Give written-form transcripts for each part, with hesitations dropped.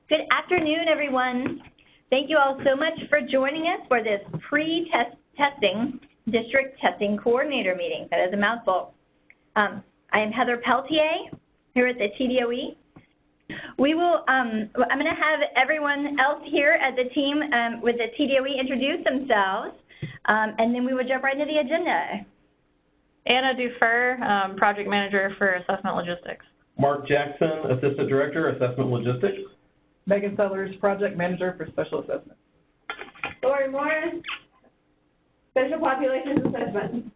Good afternoon, everyone. Thank you all so much for joining us for this pre-testing district testing coordinator meeting. That is a mouthful. I am Heather Peltier here at the TDOE. We will, I'm going to have everyone else here at the team with the TDOE introduce themselves, and then we will jump right into the agenda. Anna Dufer, Project Manager for Assessment Logistics. Mark Jackson, Assistant Director, Assessment Logistics. Megan Sellers, Project Manager for Special Assessment. Lori Morris, Special Populations Assessment.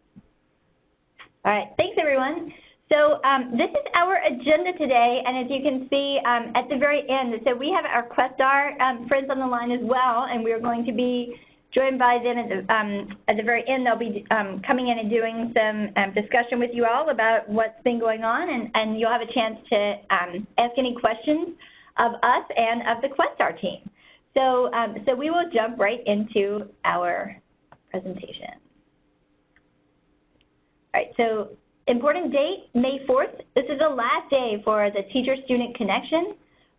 All right, thanks everyone. So this is our agenda today, and as you can see at the very end, so we have our Questar friends on the line as well, and we're going to be joined by them at the very end. They'll be coming in and doing some discussion with you all about what's been going on, and you'll have a chance to ask any questions of us and of the Questar team. So, so we will jump right into our presentation. All right, so important date, May 4th. This is the last day for the teacher-student connection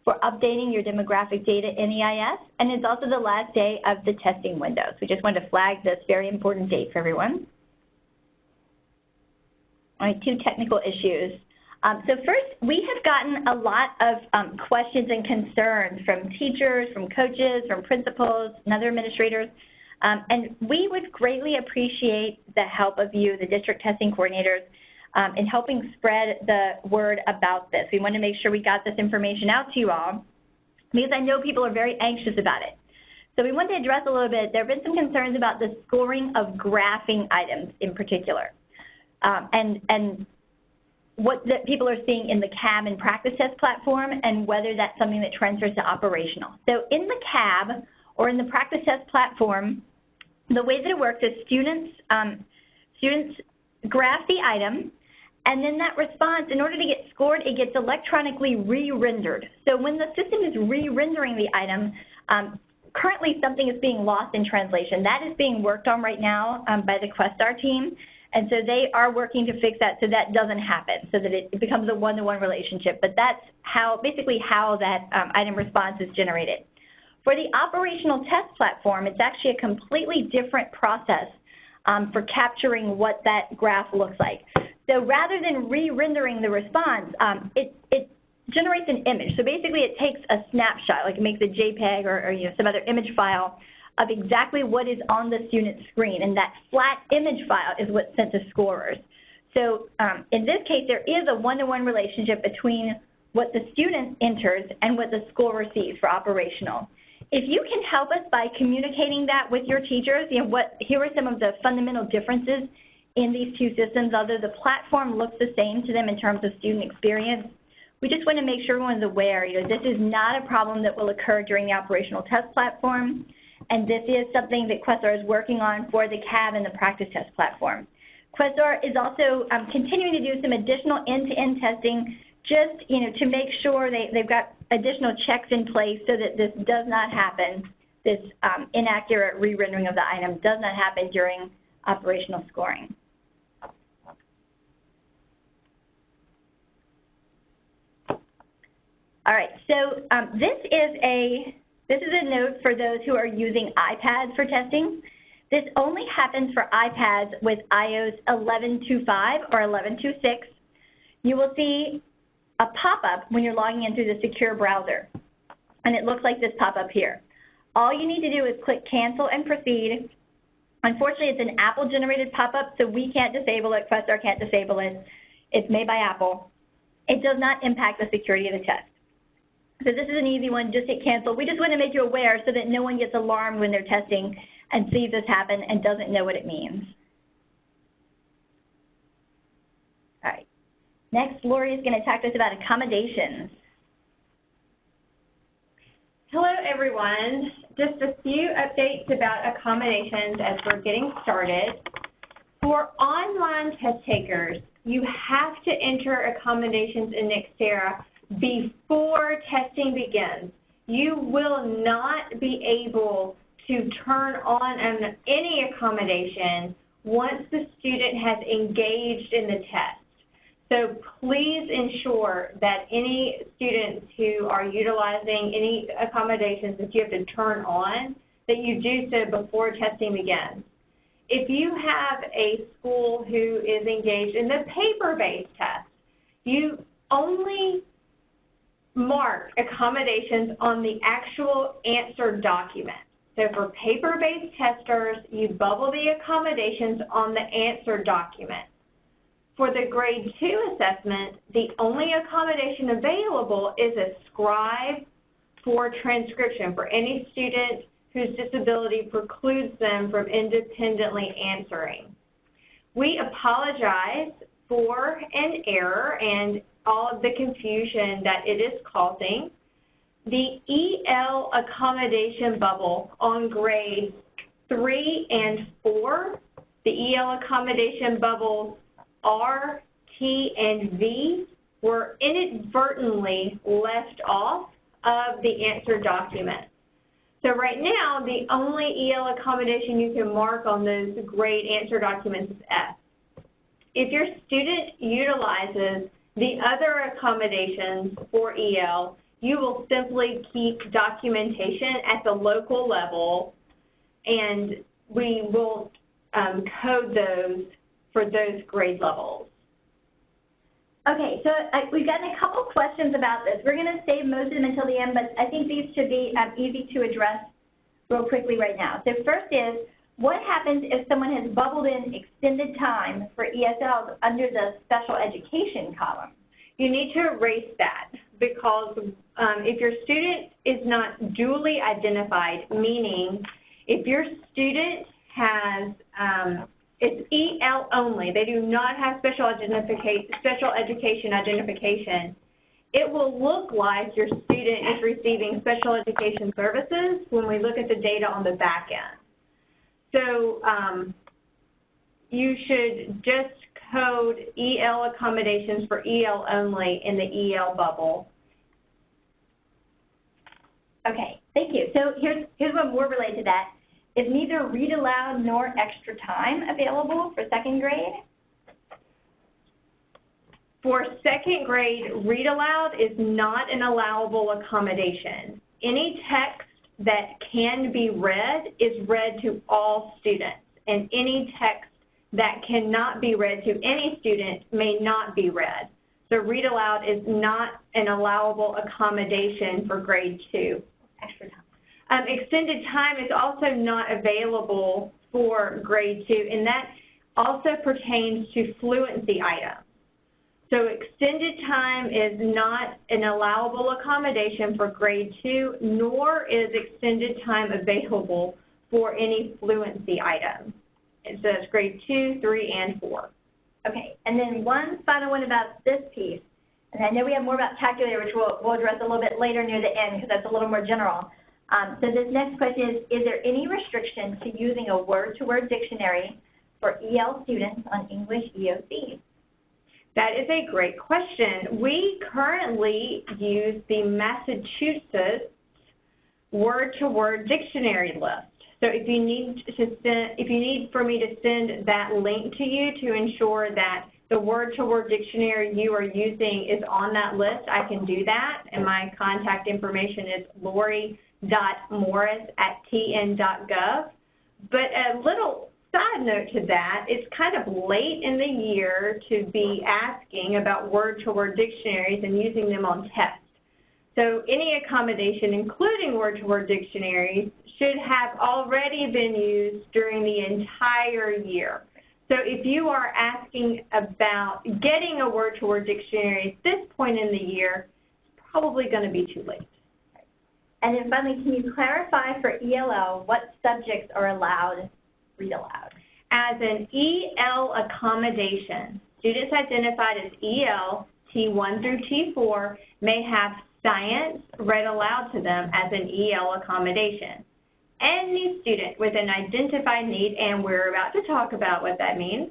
for updating your demographic data in EIS, and it's also the last day of the testing window. So we just wanted to flag this very important date for everyone. All right, 2 technical issues. So first, we have gotten a lot of questions and concerns from teachers, from coaches, from principals, and other administrators, and we would greatly appreciate the help of you, the district testing coordinators, in helping spread the word about this. We want to make sure we got this information out to you all because I know people are very anxious about it. So we want to address a little bit, there have been some concerns about the scoring of graphing items in particular, and what people are seeing in the CAB and practice test platform and whether that's something that transfers to operational. So in the CAB or in the practice test platform, the way that it works is students graph the item, and then that response, in order to get scored, it gets electronically re-rendered. So when the system is re-rendering the item, currently something is being lost in translation. That is being worked on right now by the Questar team. And so they are working to fix that so that doesn't happen, so that it becomes a one-to-one relationship. But that's how, basically how that item response is generated. For the operational test platform, it's actually a completely different process for capturing what that graph looks like. So rather than re-rendering the response, it generates an image. So basically it takes a snapshot, like it makes a JPEG or you know, some other image file of exactly what is on the student screen, and that flat image file is what's sent to scorers. So in this case, there is a one-to-one relationship between what the student enters and what the scorer sees for operational. If you can help us by communicating that with your teachers, you know, here are some of the fundamental differences in these 2 systems, although the platform looks the same to them in terms of student experience. We just want to make sure everyone's aware, you know, this is not a problem that will occur during the operational test platform. And this is something that Questar is working on for the CAB and the practice test platform. Questar is also continuing to do some additional end-to-end testing, just to make sure they've got additional checks in place so that this does not happen. This inaccurate re-rendering of the item does not happen during operational scoring. All right, so this is a note for those who are using iPads for testing. This only happens for iPads with iOS 11.2.5 or 11.2.6. You will see a pop-up when you're logging in through the secure browser, and it looks like this pop-up here. All you need to do is click cancel and proceed. Unfortunately, it's an Apple-generated pop-up, so we can't disable it. Questar can't disable it. It's made by Apple. It does not impact the security of the test. So this is an easy one, just hit cancel. We just want to make you aware so that no one gets alarmed when they're testing and sees this happen and doesn't know what it means. All right. Next, Lori is going to talk to us about accommodations. Hello, everyone. Just a few updates about accommodations as we're getting started. For online test takers, you have to enter accommodations in Nextera before testing begins. You will not be able to turn on any accommodation once the student has engaged in the test. So please ensure that any students who are utilizing any accommodations that you have to turn on, that you do so before testing begins. If you have a school who is engaged in the paper-based test, you only mark accommodations on the actual answer document. So for paper-based testers, you bubble the accommodations on the answer document. For the grade 2 assessment, the only accommodation available is a scribe for transcription for any student whose disability precludes them from independently answering. We apologize for an error and all of the confusion that it is causing. The EL accommodation bubble on grades 3 and 4, the EL accommodation bubbles R, T, and V were inadvertently left off of the answer document. So right now, the only EL accommodation you can mark on those grade answer documents is F. If your student utilizes the other accommodations for EL, you will simply keep documentation at the local level, and we will code those for those grade levels. Okay, so we've gotten a couple questions about this. We're going to save most of them until the end, but I think these should be easy to address real quickly right now. So first is, what happens if someone has bubbled in extended time for ESLs under the special education column? You need to erase that, because if your student is not duly identified, meaning if your student has it's EL only, they do not have special education identification, it will look like your student is receiving special education services when we look at the data on the back end. So you should just code EL accommodations for EL only in the EL bubble. Okay, thank you. So here's one more related to that. Is neither read aloud nor extra time available for second grade? For second grade, read aloud is not an allowable accommodation. Any text that can be read is read to all students, and any text that cannot be read to any student may not be read. So read aloud is not an allowable accommodation for grade 2. Extra time. Extended time is also not available for grade 2, and that also pertains to fluency items. So extended time is not an allowable accommodation for grade 2, nor is extended time available for any fluency items. So that's grade 2, 3, and 4. Okay, and then one final one about this piece, and I know we have more about calculator, which we'll address a little bit later near the end because that's a little more general. So this next question is there any restriction to using a word-to-word dictionary for EL students on English EOC? That is a great question. We currently use the Massachusetts word-to-word dictionary list. So if you need for me to send that link to you to ensure that the word-to-word dictionary you are using is on that list, I can do that. And my contact information is lori.morris@tn.gov. But a little side note to that, it's kind of late in the year to be asking about word-to-word dictionaries and using them on tests. So any accommodation, including word-to-word dictionaries, should have already been used during the entire year. So if you are asking about getting a word-to-word dictionary at this point in the year, it's probably going to be too late. And then finally, can you clarify for ELL what subjects are allowed read aloud? As an EL accommodation, students identified as EL T1 through T4 may have science read aloud to them as an EL accommodation. Any student with an identified need, and we're about to talk about what that means,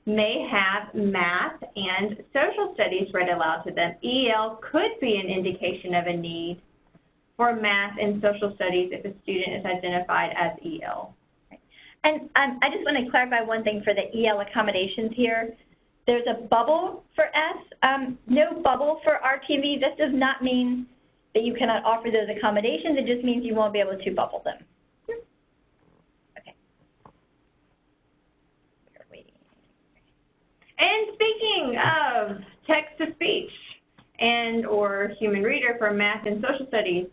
may have math and social studies read aloud to them. EL could be an indication of a need for math and social studies if a student is identified as EL. And I just want to clarify one thing for the EL accommodations here. There's a bubble for S, no bubble for RTV. This does not mean that you cannot offer those accommodations. It just means you won't be able to bubble them. Okay. We're waiting. And speaking of text-to-speech and or human reader for math and social studies,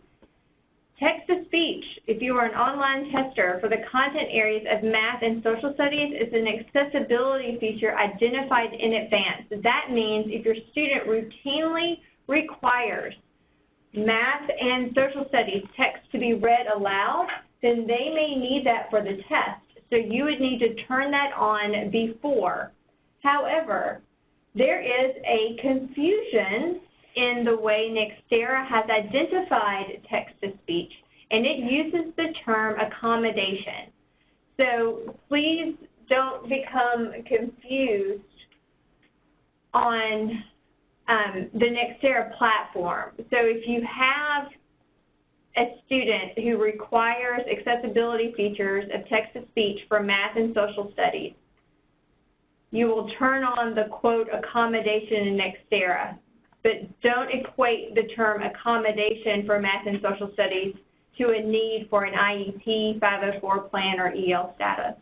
text-to-speech, if you are an online tester for the content areas of math and social studies, is an accessibility feature identified in advance. That means if your student routinely requires math and social studies text to be read aloud, then they may need that for the test. So you would need to turn that on before. However, there is a confusion in the way Nextera has identified text-to-speech, and it uses the term accommodation. So please don't become confused on the Nextera platform. So if you have a student who requires accessibility features of text-to-speech for math and social studies, you will turn on the quote accommodation in Nextera, but don't equate the term accommodation for math and social studies to a need for an IEP, 504 plan, or EL status.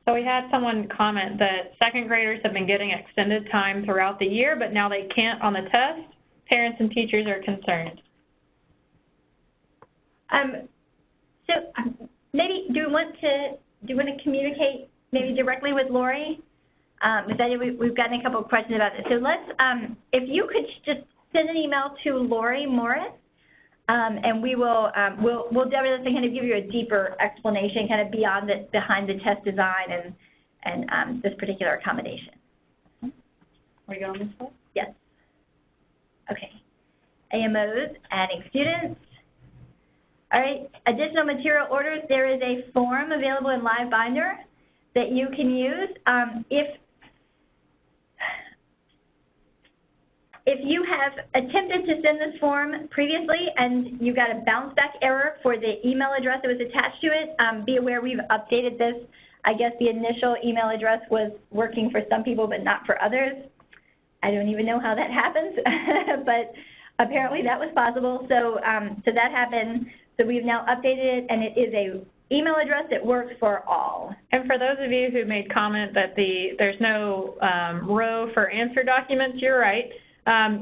So we had someone comment that second graders have been getting extended time throughout the year, but now they can't on the test. Parents and teachers are concerned. Maybe do you want to communicate maybe directly with Lori? Because I know we've gotten a couple of questions about this. So let's, if you could just send an email to Lori Morris, and we will, we'll definitely kind of give you a deeper explanation, kind of beyond the, behind the test design and this particular accommodation. Are we going this way? Yes. Okay. AMOs, adding students. All right, additional material orders. There is a form available in Live Binder that you can use. If you have attempted to send this form previously and you got a bounce back error for the email address that was attached to it, be aware we've updated this. I guess the initial email address was working for some people but not for others. I don't even know how that happens, but apparently that was possible. So, so that happened. So we've now updated it, and it is a email address that works for all. And for those of you who made comment that there's no row for answer documents, you're right.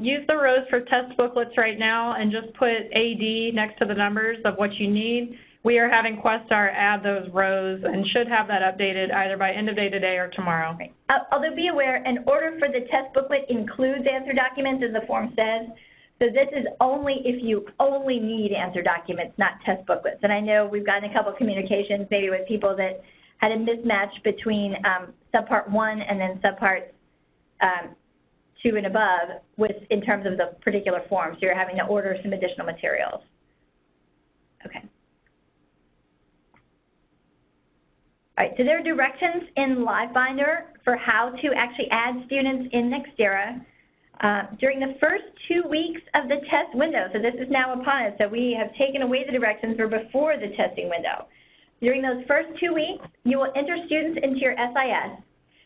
Use the rows for test booklets right now and just put AD next to the numbers of what you need. We are having Questar add those rows and should have that updated either by end of day today or tomorrow. Right. Although be aware, an order for the test booklet includes answer documents, as the form says. So this is only if you only need answer documents, not test booklets. And I know we've gotten a couple of communications maybe with people that had a mismatch between subpart 1 and then subpart 2 and above in terms of the particular form. So you're having to order some additional materials. Okay. All right, so there are directions in Live Binder for how to actually add students in Nextera. During the first 2 weeks of the test window, so this is now upon us, so we have taken away the directions for before the testing window. During those first 2 weeks, you will enter students into your SIS.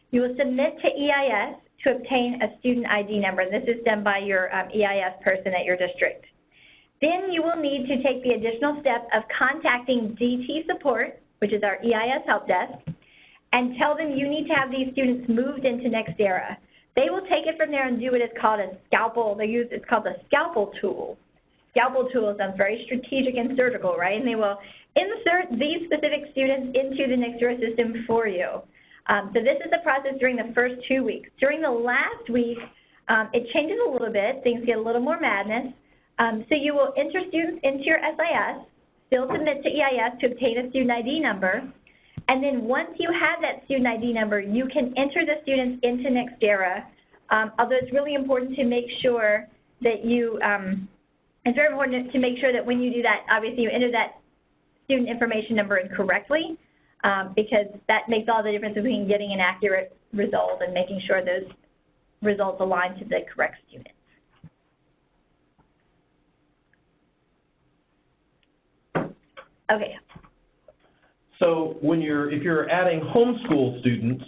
You will submit to EIS to obtain a student ID number. This is done by your EIS person at your district. Then you will need to take the additional step of contacting DT support, which is our EIS help desk, and tell them you need to have these students moved into Nextera. They will take it from there and do what is called a scalpel. It's called the scalpel tool. Scalpel tool sounds very strategic and surgical, right? And they will insert these specific students into the Nextera system for you. So this is the process during the first 2 weeks. During the last week, it changes a little bit. Things get a little more madness. So you will enter students into your SIS, still submit to EIS to obtain a student ID number. And then once you have that student ID number, you can enter the students into Nextera. Although it's really important to make sure that you, it's very important to make sure that when you do that, obviously you enter that student information number in correctly, because that makes all the difference between getting an accurate result and making sure those results align to the correct student. Okay. So if you're adding homeschool students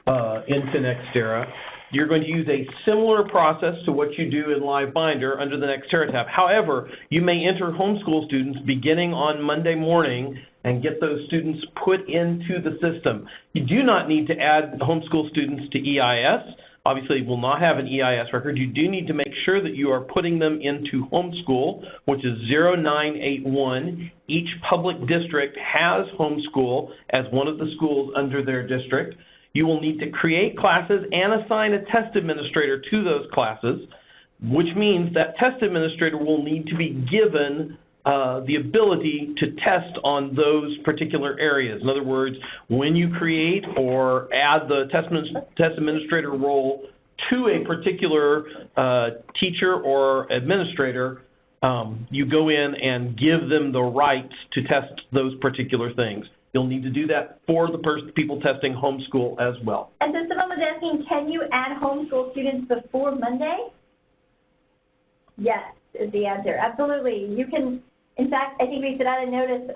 into Nextera, you're going to use a similar process to what you do in LiveBinder under the Nextera tab. However, you may enter homeschool students beginning on Monday morning and get those students put into the system. You do not need to add homeschool students to EIS. Obviously, you will not have an EIS record. You do need to make sure that you are putting them into homeschool, which is 0981. Each public district has homeschool as one of the schools under their district. You will need to create classes and assign a test administrator to those classes, which means that test administrator will need to be given the ability to test on those particular areas. In other words, when you create or add the test administrator role to a particular teacher or administrator, you go in and give them the rights to test those particular things. You'll need to do that for the people testing homeschool as well. And so someone was asking, can you add homeschool students before Monday? Yes, is the answer. Absolutely. You can, in fact, I think we sent out a notice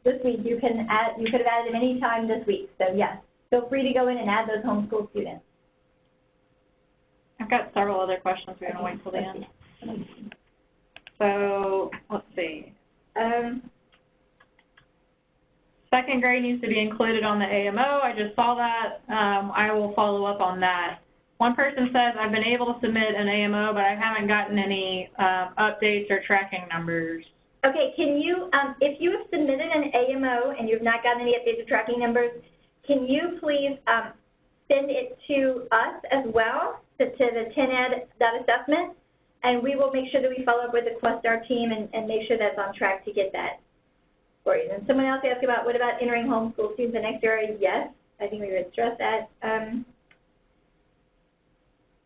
this week. You could have added them any time this week. So yes, feel free to go in and add those homeschool students. I've got several other questions. We're going to wait till the end. So let's see. Second grade needs to be included on the AMO. I just saw that. I will follow up on that. One person says, I've been able to submit an AMO, but I haven't gotten any updates or tracking numbers. Okay, can you, if you have submitted an AMO and you've not gotten any updates or tracking numbers, can you please send it to us as well, to the 10ed.assessment, and we will make sure that we follow up with the Questar team and make sure that's on track to get that for you. And someone else asked about, what about entering homeschool students in Nextera? Yes, I think we would stress that.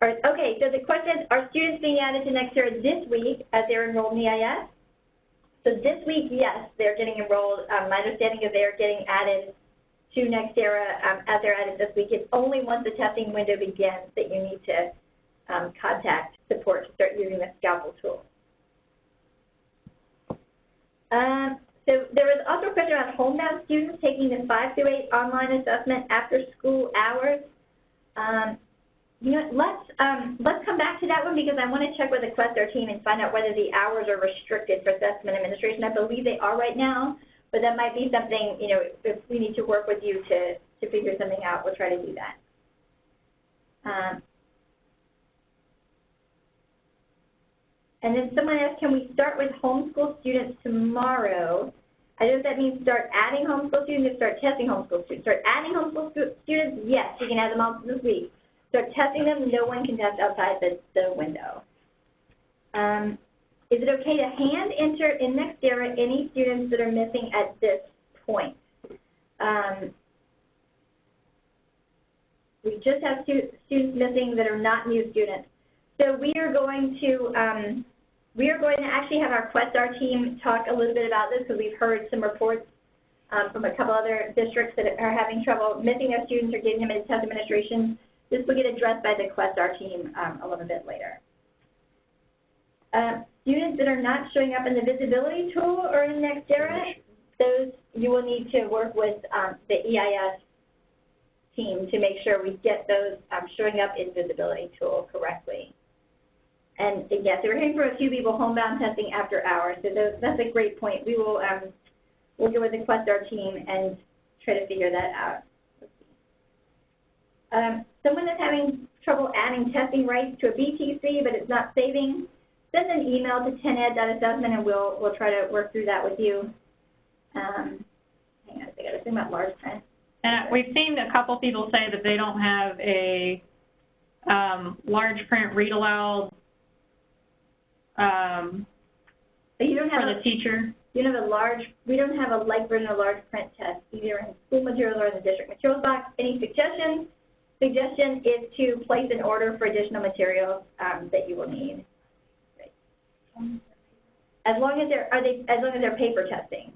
Okay, so the question is, are students being added to Nextera this week as they're enrolled in EIS? So this week, yes, they're getting enrolled. My understanding is they're getting added to Nextera as they're added this week. It's only once the testing window begins that you need to contact support to start using the Scalpel tool. So there was also a question about homebound students taking the 5 through 8 online assessment after school hours. You know, let's come back to that one because I want to check with the Questar team and find out whether the hours are restricted for assessment administration. I believe they are right now, but that might be something, you know, if we need to work with you to figure something out, we'll try to do that. And then someone asked, can we start with homeschool students tomorrow? I don't know if that means start adding homeschool students or start testing homeschool students. Start adding homeschool students, yes, you can add them all this week. Start testing them, no one can test outside the window. Is it okay to hand enter in Nextera any students that are missing at this point? We just have students missing that are not new students. So we are going to actually have our Questar team talk a little bit about this because we've heard some reports from a couple other districts that are having trouble missing their students or getting them into test administration. This will get addressed by the Questar team a little bit later. Students that are not showing up in the visibility tool or in Nextera, those you will need to work with the EIS team to make sure we get those showing up in visibility tool correctly. And yes, we're hearing from a few people homebound testing after hours, so that's a great point. We will we'll go with the Questar team and try to figure that out. Someone that's having trouble adding testing rights to a BTC, but it's not saving, send an email to 10ed.assessment and we'll try to work through that with you. Hang on a second, I think about large print. And we've seen a couple people say that they don't have a large print read aloud you don't have for the teacher. You don't have we don't have a light version of large print test, either in school materials or in the district materials box. Any suggestion is to place an order for additional materials that you will need. Great. As long as they're paper testing.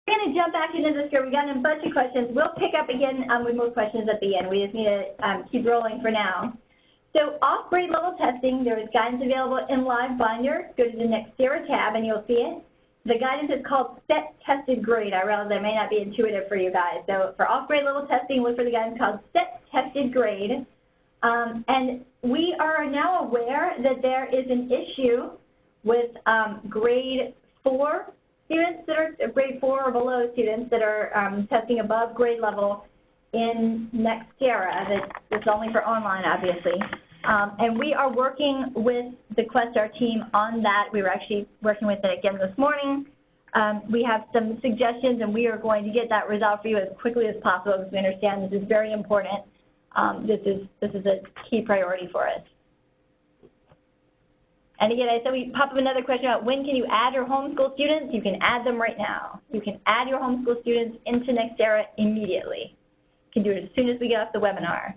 We're going to jump back into this here. We got a bunch of questions. We'll pick up again with more questions at the end. We just need to keep rolling for now. So off grade level testing, there is guidance available in LiveBinder. Go to the Nextera tab and you'll see it. the guidance is called Set Tested Grade. I realize that may not be intuitive for you guys. So for off-grade level testing, look for the guidance called Set Tested Grade. And we are now aware that there is an issue with grade 4 students that are grade 4 or below students that are testing above grade level in Nextera. That's only for online, obviously. And we are working with the Questar team on that. We were actually working with it again this morning. We have some suggestions, and we are going to get that resolved for you as quickly as possible because we understand this is very important. This is a key priority for us. And again, I said we pop up another question about when can you add your homeschool students? You can add them right now. You can add your homeschool students into Nextera immediately. You can do it as soon as we get off the webinar.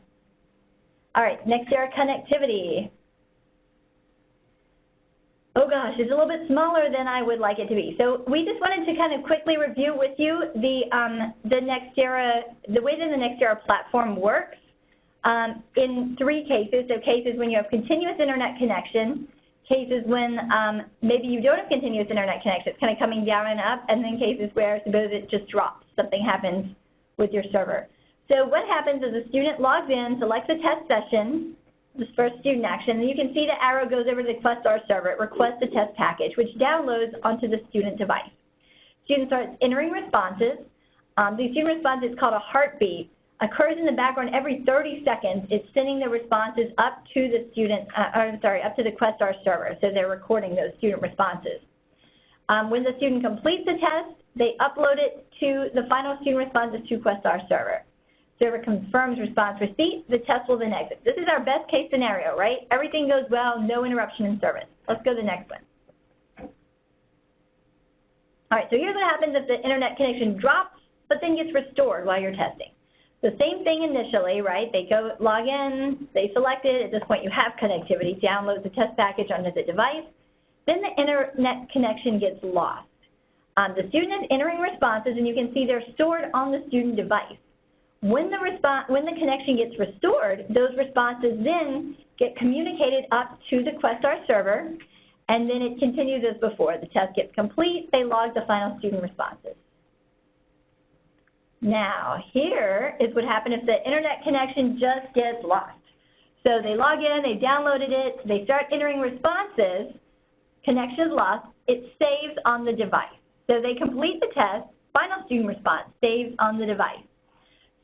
All right, Nextera connectivity. Oh gosh, it's a little bit smaller than I would like it to be. So we just wanted to kind of quickly review with you the Nextera, the way that the Nextera platform works in 3 cases. So cases when you have continuous internet connection, cases when maybe you don't have continuous internet connection, it's kind of coming down and up, and then cases where suppose it just drops, something happens with your server. So what happens is a student logs in, selects a test session, this first student action, and you can see the arrow goes over to the Questar server. It requests a test package, which downloads onto the student device. Student starts entering responses. The student response is called a heartbeat, occurs in the background every 30 seconds. It's sending the responses up to the student, up to the Questar server, so they're recording those student responses. When the student completes the test, they upload it to the final student responses to Questar server. Server confirms response receipt, the test will then exit. This is our best case scenario, right? Everything goes well, no interruption in service. Let's go to the next one. All right, so here's what happens if the internet connection drops, but then gets restored while you're testing. The same thing initially, right? They go log in, they select it. At this point, you have connectivity, download the test package onto the device. Then the internet connection gets lost. The student is entering responses, and you can see they're stored on the student device. When the connection gets restored, those responses then get communicated up to the Questar server, and then it continues as before. The test gets complete, they log the final student responses. Now, here is what happens if the internet connection just gets lost. So they log in, they downloaded it, they start entering responses, connection is lost, it saves on the device. So they complete the test, final student response saves on the device.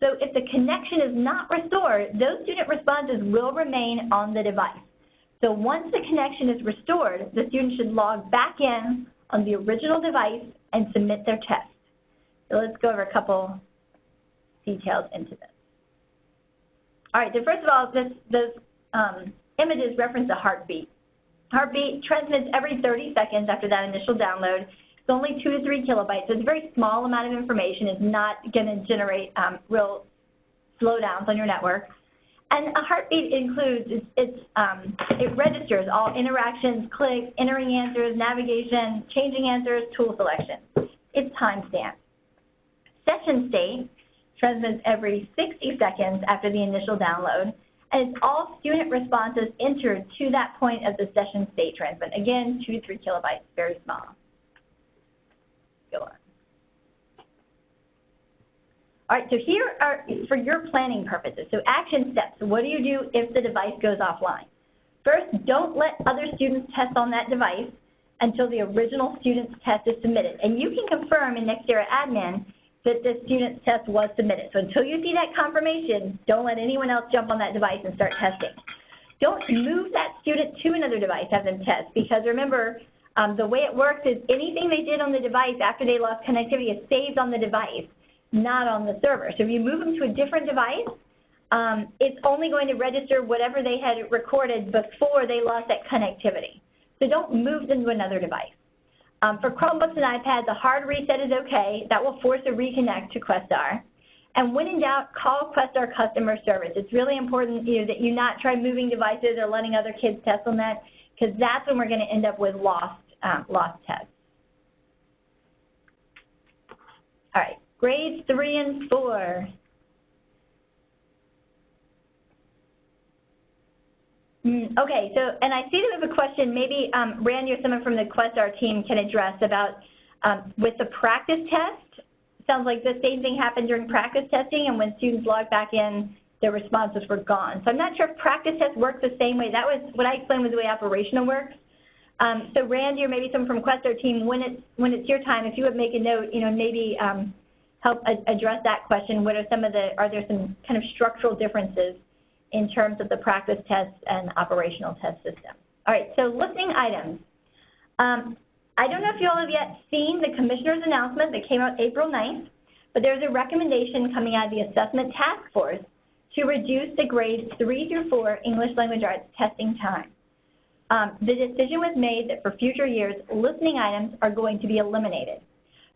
So if the connection is not restored, those student responses will remain on the device. So once the connection is restored, the student should log back in on the original device and submit their test. So let's go over a couple details into this. All right, so first of all, those images reference a heartbeat. Heartbeat transmits every 30 seconds after that initial download. It's only 2 to 3 kilobytes, so it's a very small amount of information. It's not going to generate real slowdowns on your network. And a heartbeat includes, it registers all interactions, clicks, entering answers, navigation, changing answers, tool selection. It's timestamped. Session state transmits every 60 seconds after the initial download, and it's all student responses entered to that point of the session state transmit. Again, 2 to 3 kilobytes, very small. Go on. All right, so here are, for your planning purposes, so action steps. What do you do if the device goes offline? First, don't let other students test on that device until the original student's test is submitted. And you can confirm in Nextera admin that the student's test was submitted. So until you see that confirmation, don't let anyone else jump on that device and start testing. Don't move that student to another device, have them test, because remember, the way it works is anything they did on the device after they lost connectivity is saved on the device, not on the server. So if you move them to a different device, it's only going to register whatever they had recorded before they lost that connectivity. So don't move them to another device. For Chromebooks and iPads, a hard reset is okay. That will force a reconnect to Questar. And when in doubt, call Questar customer service. It's really important that you not try moving devices or letting other kids test on that, because that's when we're going to end up with lost tests. All right, grades 3 and 4. Okay, so, and I see that we have a question, maybe Randy or someone from the Questar team can address about With the practice test, sounds like the same thing happened during practice testing, and when students logged back in, their responses were gone. So I'm not sure if practice tests work the same way. That was what I explained was the way operational works. So Randy or maybe someone from Quest, our team, when it's your time, if you would make a note, maybe help address that question. What are are there some kind of structural differences in terms of the practice tests and operational test system? All right, so listening items. I don't know if you all have yet seen the commissioner's announcement that came out April 9th, but there's a recommendation coming out of the assessment task force to reduce the grades 3 through 4 English language arts testing time. The decision was made that for future years, listening items are going to be eliminated.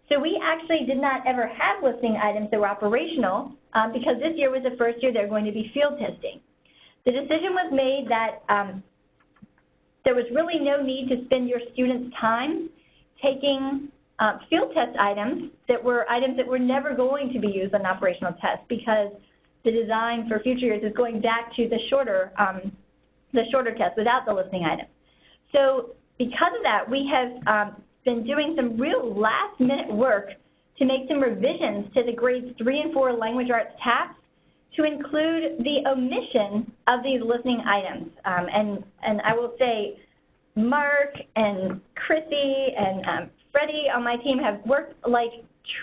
So we actually did not ever have listening items that were operational because this year was the first year they're going to be field testing. The decision was made that there was really no need to spend your students' time taking field test items that were never going to be used on operational tests, because the design for future years is going back to the shorter test without the listening items. So because of that, we have been doing some real last-minute work to make some revisions to the grades 3 and 4 language arts tasks to include the omission of these listening items. And I will say, Mark and Chrissy and Freddie on my team have worked like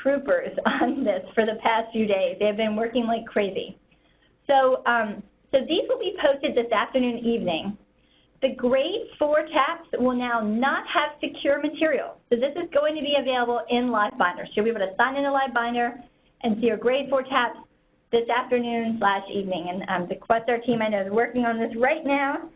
troopers on this for the past few days. They have been working like crazy. So, so these will be posted this afternoon, evening. The grade 4 TAPs will now not have secure material. So this is going to be available in LiveBinder. So you'll be able to sign in a LiveBinder and see your grade 4 TAPs this afternoon/evening. And the Questar team, I know, is working on this right now.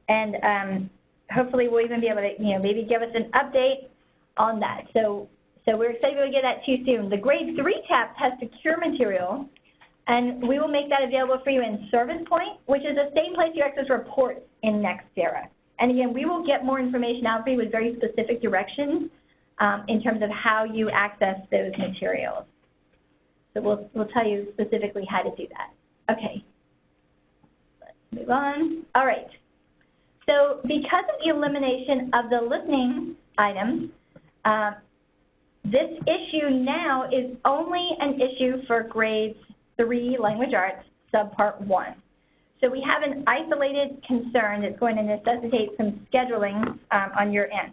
And hopefully we'll even be able to, maybe give us an update on that. So we're excited to get that to you soon. The grade 3 TAPs has secure material, and we will make that available for you in Service Point, which is the same place you access reports in Nextera. And again, we will get more information out for you with very specific directions in terms of how you access those materials. So we'll tell you specifically how to do that. Okay, let's move on. All right. So because of the elimination of the listening items, this issue now is only an issue for grades 3 language arts subpart 1. So we have an isolated concern that's going to necessitate some scheduling on your end.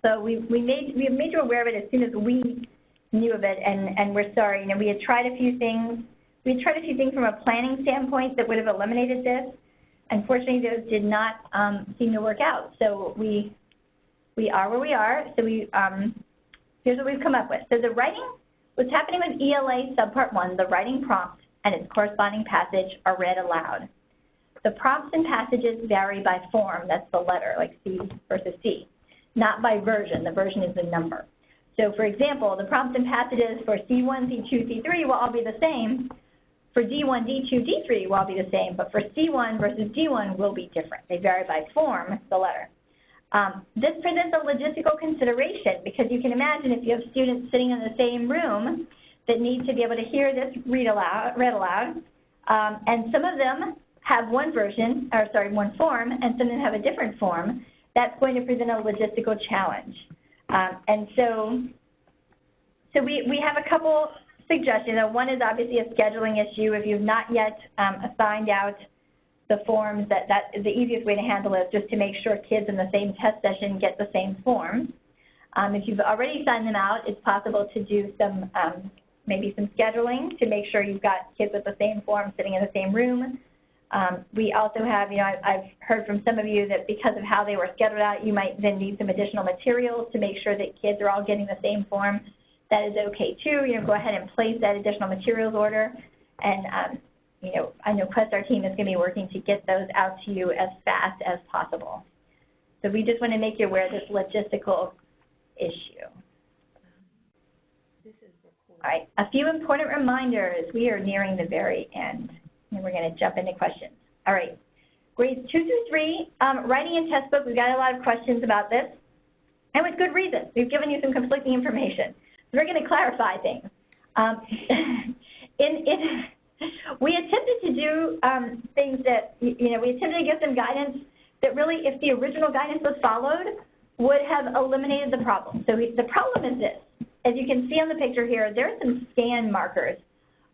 So we have made you aware of it as soon as we knew of it, and we're sorry. We had tried a few things. We had tried a few things from a planning standpoint that would have eliminated this. Unfortunately, those did not seem to work out. So we are where we are. So here's what we've come up with. So the writing, what's happening with ELA subpart 1, the writing prompt and its corresponding passage are read aloud. The prompts and passages vary by form, that's the letter, like C versus C, not by version. The version is the number. So for example, the prompts and passages for C1, C2, C3 will all be the same. For D1, D2, D3 will all be the same, but for C1 versus D1 will be different. They vary by form, the letter. This presents a logistical consideration, because you can imagine if you have students sitting in the same room that need to be able to hear this read aloud, and some of them have one form, and some of them have a different form, that's going to present a logistical challenge. And so we have a couple suggestions. One is obviously a scheduling issue. If you've not yet assigned out the forms, that is the easiest way to handle it, just to make sure kids in the same test session get the same forms. If you've already signed them out, it's possible to do some maybe some scheduling to make sure you've got kids with the same form sitting in the same room. We also have, I've heard from some of you that because of how they were scheduled out, you might then need some additional materials to make sure that kids are all getting the same form. That is okay too. Go ahead and place that additional materials order. And, I know Questar team is going to be working to get those out to you as fast as possible. So we just want to make you aware of this logistical issue. All right, a few important reminders. We are nearing the very end, and we're going to jump into questions. All right, grades 2 through 3, writing and test book. We've got a lot of questions about this, and with good reason. We've given you some conflicting information. So we're going to clarify things. We attempted to do things that, we attempted to give some guidance that really, if the original guidance was followed, would have eliminated the problem. So the problem is this. As you can see on the picture here, there are some scan markers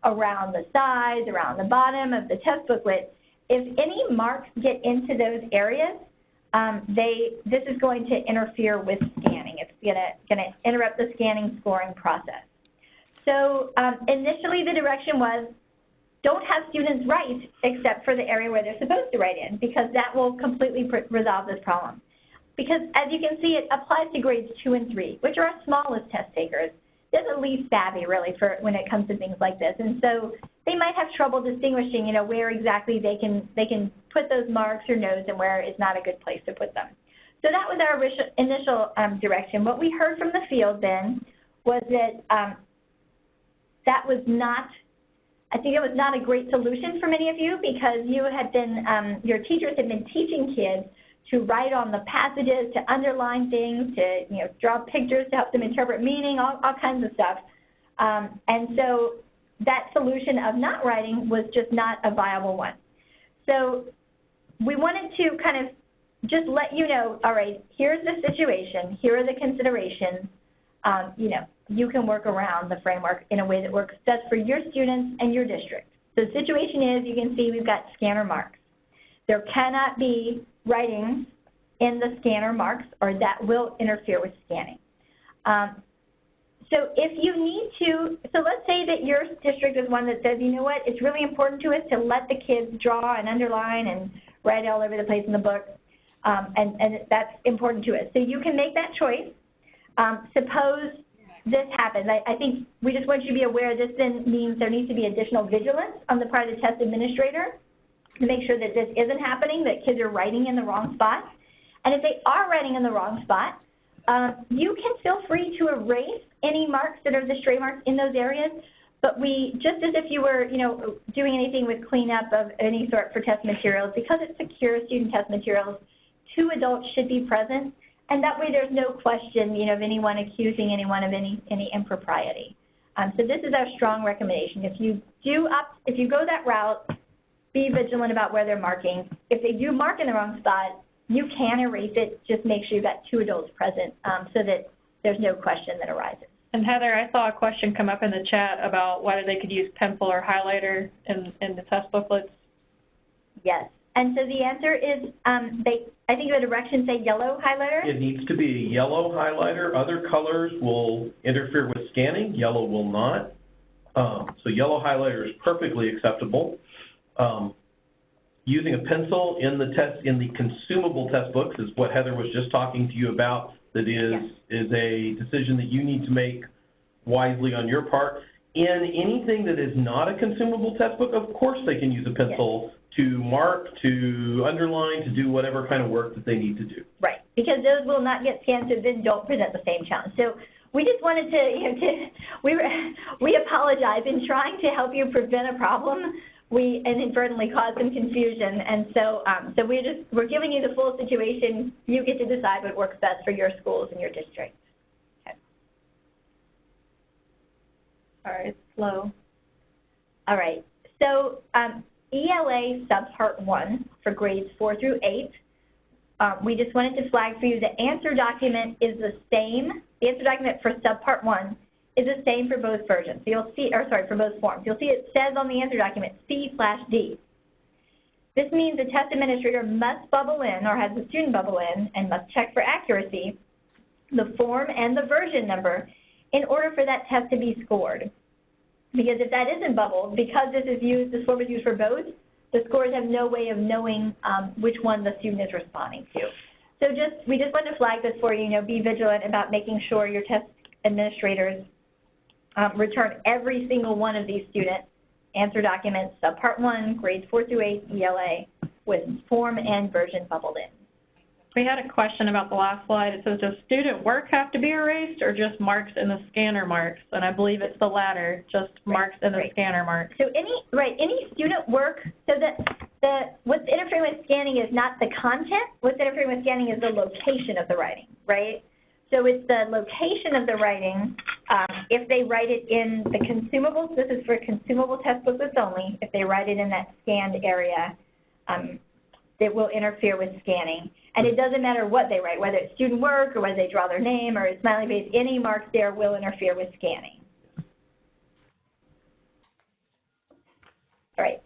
around the sides, around the bottom of the test booklet. If any marks get into those areas, this is going to interfere with scanning. It's going to interrupt the scanning scoring process. So initially the direction was, don't have students write except for the area where they're supposed to write in, because that will completely resolve this problem. Because as you can see, it applies to grades 2 and 3, which are our smallest test takers. They're the least savvy, really, for when it comes to things like this. And so they might have trouble distinguishing, you know, where exactly they can put those marks or notes and where is not a good place to put them. So that was our initial direction. What we heard from the field then was that that was not, I think it was not a great solution for many of you, because you had been, your teachers had been teaching kids to write on the passages, to underline things, to, you know, draw pictures to help them interpret meaning, all kinds of stuff. And so that solution of not writing was just not a viable one. So we wanted to kind of just let you know, all right, here's the situation, here are the considerations. You know, you can work around the framework in a way that works best for your students and your district. So the situation is, you can see we've got scanner marks. There cannot be writing in the scanner marks, or that will interfere with scanning. So if you need to, so let's say that your district is one that says, you know what, it's really important to us to let the kids draw and underline and write all over the place in the book, and that's important to us. So you can make that choice. Suppose this happens. I think we just want you to be aware this then means there needs to be additional vigilance on the part of the test administrator to make sure that this isn't happening, that kids are writing in the wrong spot. And if they are writing in the wrong spot, you can feel free to erase any marks that are the stray marks in those areas. But we, just as if you were, you know, doing anything with cleanup of any sort for test materials, because it's secure student test materials, 2 adults should be present. And that way there's no question, you know, of anyone accusing anyone of any impropriety. So this is our strong recommendation. If you go that route, be vigilant about where they're marking. If they do mark in the wrong spot, you can erase it. Just make sure you've got 2 adults present so that there's no question that arises. And Heather, I saw a question come up in the chat about whether they could use pencil or highlighter in the test booklets. Yes. And so the answer is, I think the directions say yellow highlighter. It needs to be a yellow highlighter. Other colors will interfere with scanning. Yellow will not. So yellow highlighter is perfectly acceptable. Using a pencil in the consumable test books is what Heather was just talking to you about. That is a decision that you need to make wisely on your part. In anything that is not a consumable test book, of course they can use a pencil to mark, to underline, to do whatever kind of work that they need to do. Right, because those will not get scanned, so then don't present the same challenge. So we just wanted to, we apologize in trying to help you prevent a problem. We inadvertently caused some confusion, and so we're giving you the full situation. You get to decide what works best for your schools and your district. Okay. Sorry, it's slow. All right. So ELA subpart 1 for grades 4 through 8. We just wanted to flag for you the answer document is the same. The answer document for subpart 1 is the same for both versions. So you'll see, for both forms. You'll see it says on the answer document C/D. This means the test administrator must bubble in, or has the student bubble in, and must check for accuracy the form and the version number in order for that test to be scored. Because if that isn't bubbled, because this form is used for both, the scores have no way of knowing which one the student is responding to. So we just wanted to flag this for you. Be vigilant about making sure your test administrators return every single one of these student answer documents, subpart 1, grades 4 through 8, ELA, with form and version bubbled in. We had a question about the last slide. It says, does student work have to be erased or just marks in the scanner marks? And I believe it's the latter, just marks in the scanner marks. So any student work, so what's interfering with scanning is not the content. What's interfering with scanning is the location of the writing, right? So it's the location of the writing. If they write it in the consumables, this is for consumable test booklets only. If they write it in that scanned area, it will interfere with scanning. And it doesn't matter what they write, whether it's student work or whether they draw their name or a smiley face, any marks there will interfere with scanning. All right.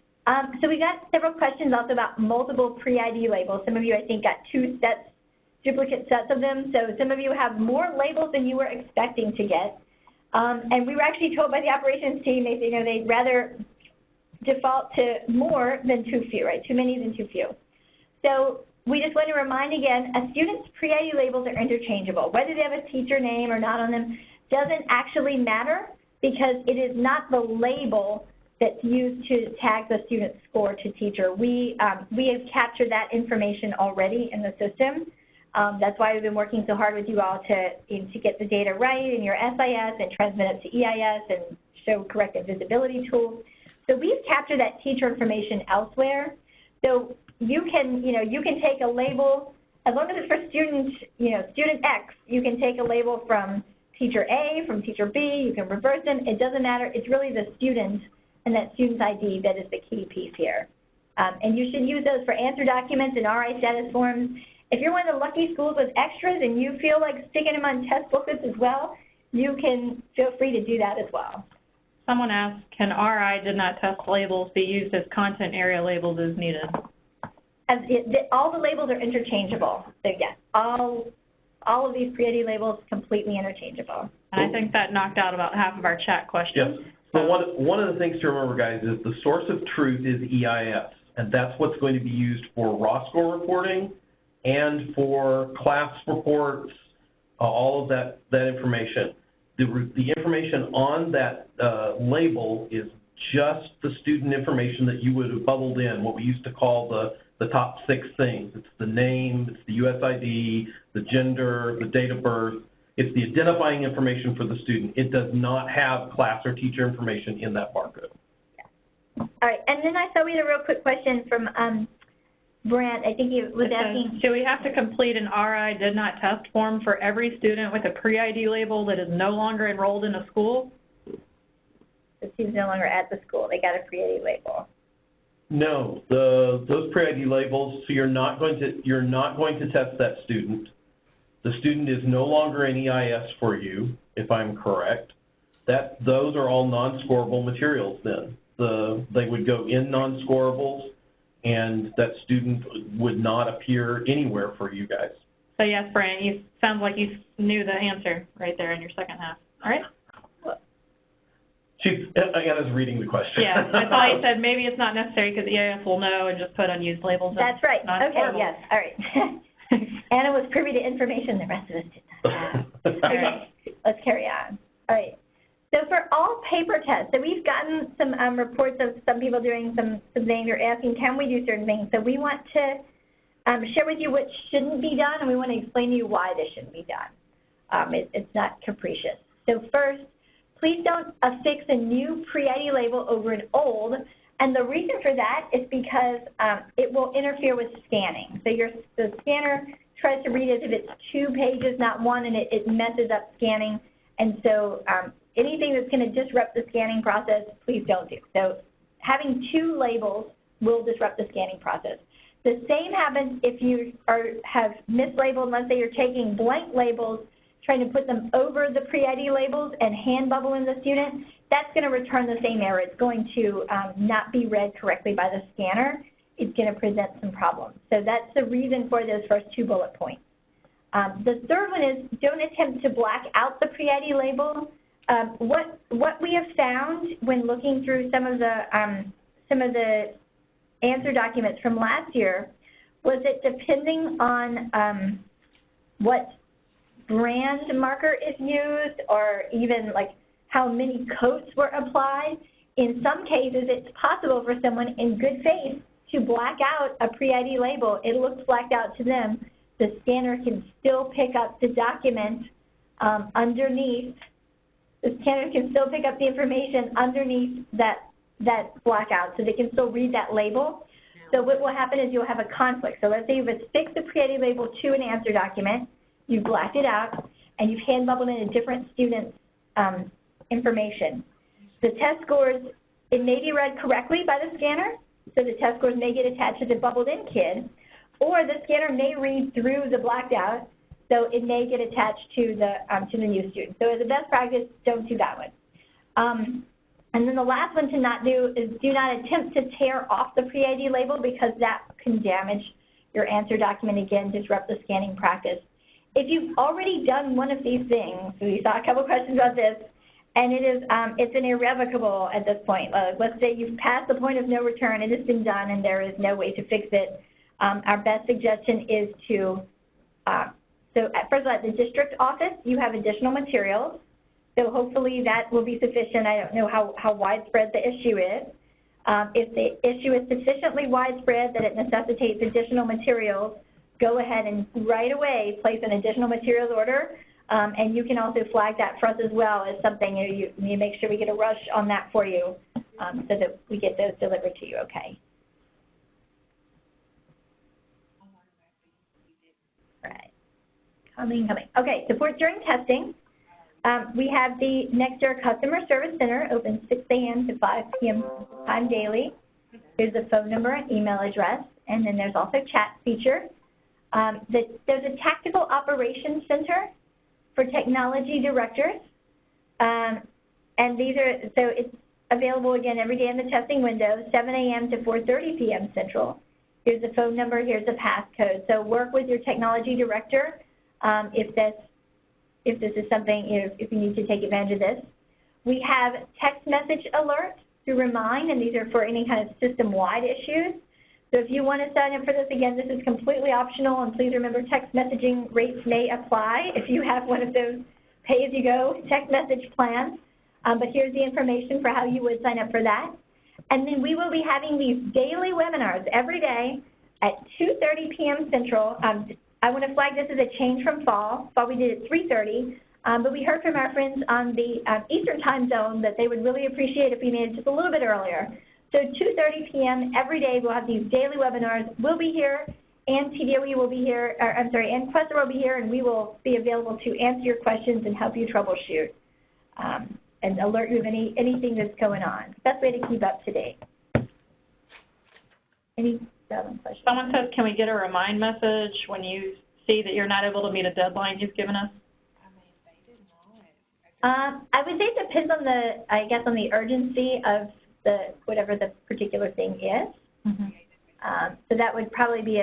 So we got several questions also about multiple pre-ID labels. Some of you, I think, got duplicate sets of them. So some of you have more labels than you were expecting to get. And we were actually told by the operations team, they, they'd rather default to more than too few, right? Too many than too few. So we just want to remind again, a student's pre-ID labels are interchangeable. Whether they have a teacher name or not on them doesn't actually matter because it is not the label that's used to tag the student's score to teacher. We have captured that information already in the system. That's why we've been working so hard with you all to get the data right in your SIS and transmit it to EIS and show corrective visibility tools. So we've captured that teacher information elsewhere. So you can take a label, as long as it's for student, student X, you can take a label from teacher A, from teacher B, you can reverse them. It doesn't matter. It's really the student and that student's ID that is the key piece here. And you should use those for answer documents and RI status forms. If you're one of the lucky schools with extras and you feel like sticking them on test booklets as well, you can feel free to do that as well. Someone asked, can RI did not test labels be used as content area labels as needed? All the labels are interchangeable. So yes, all of these pre-ID labels completely interchangeable. And I think that knocked out about half of our chat questions. Yes. So one of the things to remember, guys, is the source of truth is EIS, and that's what's going to be used for raw score reporting and for class reports, all of that information. The information on that label is just the student information that you would have bubbled in, what we used to call the top 6 things. It's the name, it's the USID, the gender, the date of birth. It's the identifying information for the student. It does not have class or teacher information in that barcode. All right, and then I saw we had a real quick question from Brent. I think he was asking. Do we have to complete an RI did not test form for every student with a pre-ID label that is no longer enrolled in a school? The student's no longer at the school. They got a pre-ID label. No, those pre-ID labels. So you're not going to test that student. The student is no longer in EIS for you, if I'm correct. Those are all non-scorable materials then. They would go in non-scorables, and that student would not appear anywhere for you guys. So yes, Brian, you sounds like you knew the answer right there in your second half. All right? Anna's reading the question. Yeah, I thought you said maybe it's not necessary because EIS will know and just put unused labels. That's right. Okay, yes, all right. Anna was privy to information the rest of us did not. Okay, let's carry on. All right. So for all paper tests, so we've gotten some reports of some people doing some things or asking, can we do certain things? So we want to share with you what shouldn't be done, and we want to explain to you why this shouldn't be done. It's not capricious. So first, please don't affix a new pre-ID label over an old. And the reason for that is because it will interfere with scanning. So the scanner tries to read as if it's 2 pages, not 1, and it messes up scanning. And so anything that's going to disrupt the scanning process, please don't do. So having 2 labels will disrupt the scanning process. The same happens if you have mislabeled. Let's say you're taking blank labels, trying to put them over the pre-ID labels and hand bubble in the student. That's going to return the same error. It's going to not be read correctly by the scanner. It's going to present some problems. So that's the reason for those first 2 bullet points. The third one is don't attempt to black out the pre-ID label. What we have found when looking through some of the answer documents from last year was that depending on what brand marker is used or even like how many coats were applied, in some cases it's possible for someone in good faith to black out a pre-ID label. It looks blacked out to them. The scanner can still pick up the document underneath. The scanner can still pick up the information underneath that blackout, so they can still read that label. So what will happen is you'll have a conflict. So let's say you've affixed the pre-ID label to an answer document, you've blacked it out, and you've hand bubbled in a different student's information. The test scores, it may be read correctly by the scanner, so the test scores may get attached to the bubbled in kid, or the scanner may read through the blacked out, so it may get attached to the new student. So as a best practice, don't do that one. And then the last one to not do is do not attempt to tear off the pre-ID label, because that can damage your answer document, again, disrupt the scanning practice. If you've already done one of these things, so we saw a couple questions about this, and it's an irrevocable at this point. Let's say you've passed the point of no return, it has been done, and there is no way to fix it. Our best suggestion is to, so first of all, at the district office, you have additional materials. So hopefully that will be sufficient. I don't know how widespread the issue is. If the issue is sufficiently widespread that it necessitates additional materials, go ahead and right away place an additional materials order. And you can also flag that for us as well as something you make sure we get a rush on that for you, so that we get those delivered to you, okay? All right, coming. Okay, support during testing. We have the Nextera Customer Service Center open 6 a.m. to 5 p.m. time daily. There's a phone number and email address, and then there's also chat feature. There's a Tactical Operations Center for technology directors, and these are, so it's available again every day in the testing window, 7 a.m. to 4:30 p.m. Central. Here's the phone number, here's the passcode. So work with your technology director if this is something, if you need to take advantage of this. We have text message alerts through Remind, and these are for any kind of system-wide issues. So if you want to sign up for this, again, this is completely optional, and please remember text messaging rates may apply if you have one of those pay-as-you-go text message plans. But here's the information for how you would sign up for that. And then we will be having these daily webinars every day at 2:30 p.m. Central. I want to flag this as a change from fall. Fall we did at 3:30, but we heard from our friends on the Eastern time zone that they would really appreciate if we made it just a little bit earlier. So 2:30 p.m. every day we'll have these daily webinars. We'll be here, and TDOE will be here, and Quester will be here, and we will be available to answer your questions and help you troubleshoot and alert you of anything that's going on. Best way to keep up to date. Any questions? Someone says, can we get a remind message when you see that you're not able to meet a deadline you've given us? I would say it depends on on the urgency of whatever the particular thing is. Mm-hmm. So that would probably be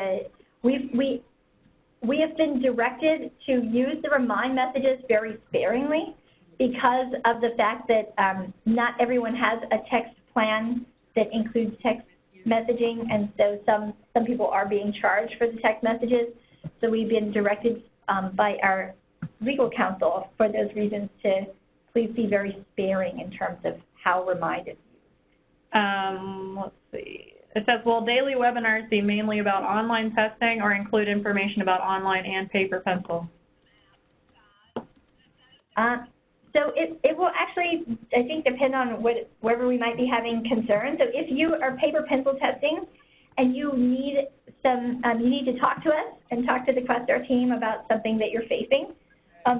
we have been directed to use the remind messages very sparingly because of the fact that not everyone has a text plan that includes text messaging, and so some people are being charged for the text messages. So we've been directed by our legal counsel for those reasons to please be very sparing in terms of how remind is used. Let's see. It says, will daily webinars be mainly about online testing or include information about online and paper pencil? So it will actually, I think, depend on wherever we might be having concerns. So if you are paper pencil testing and you need you need to talk to us and talk to the Quester team about something that you're facing,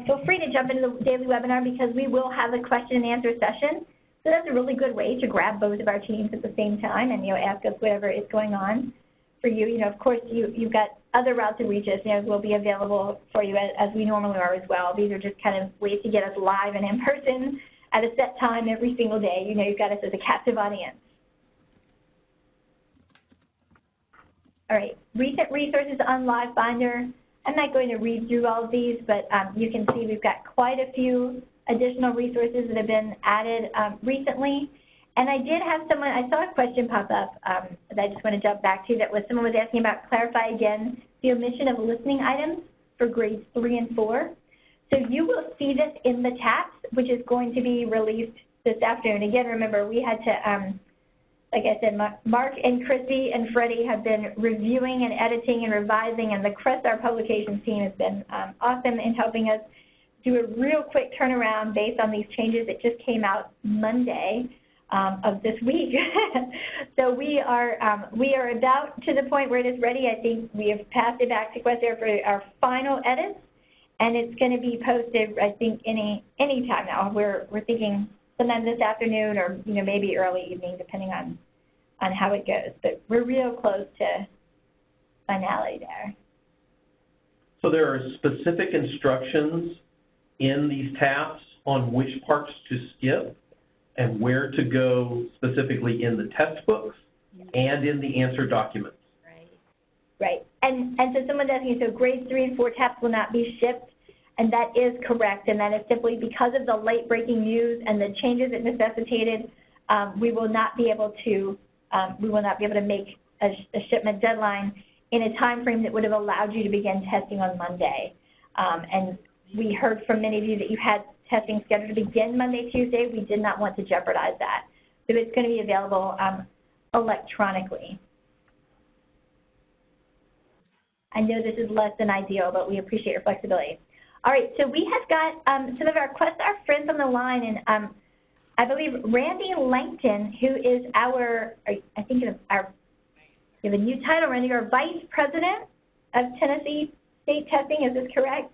feel free to jump into the daily webinar because we will have a question and answer session. So that's a really good way to grab both of our teams at the same time and, ask us whatever is going on for you. Of course, you've got other routes of reaches, will be available for you as we normally are as well. These are just kind of ways to get us live and in person at a set time every single day. You've got us as a captive audience. All right, recent resources on LiveBinder. I'm not going to read through all of these, but you can see we've got quite a few additional resources that have been added recently. And I did have I saw a question pop up that I just want to jump back to. Someone was asking about, clarify again, the omission of listening items for grades 3 and 4. So you will see this in the TAPS, which is going to be released this afternoon. Again, remember, we had to, like I said, Mark and Chrissy and Freddie have been reviewing and editing and revising, and the Crestar Publications team has been awesome in helping us do a real quick turnaround based on these changes that just came out Monday of this week. So we are about to the point where it is ready. I think we have passed it back to Quester for our final edits, and it's going to be posted, I think, any time now. We're thinking sometime this afternoon or maybe early evening, depending on how it goes. But we're real close to finality there. So there are specific instructions in these tabs on which parts to skip and where to go specifically in the test books and in the answer documents. Right. And so someone's asking, so grades 3 and 4 tabs will not be shipped, and that is correct, and that is simply because of the late breaking news and the changes it necessitated, we will not be able to make a shipment deadline in a time frame that would have allowed you to begin testing on Monday. And we heard from many of you that you had testing scheduled to begin Monday, Tuesday. We did not want to jeopardize that. So it's going to be available electronicically. I know this is less than ideal, but we appreciate your flexibility. All right, so we have got some of our friends on the line, and I believe Randy Langton, who is our, I think we have a new title, Randy, our Vice President of Tennessee State Testing. Is this correct?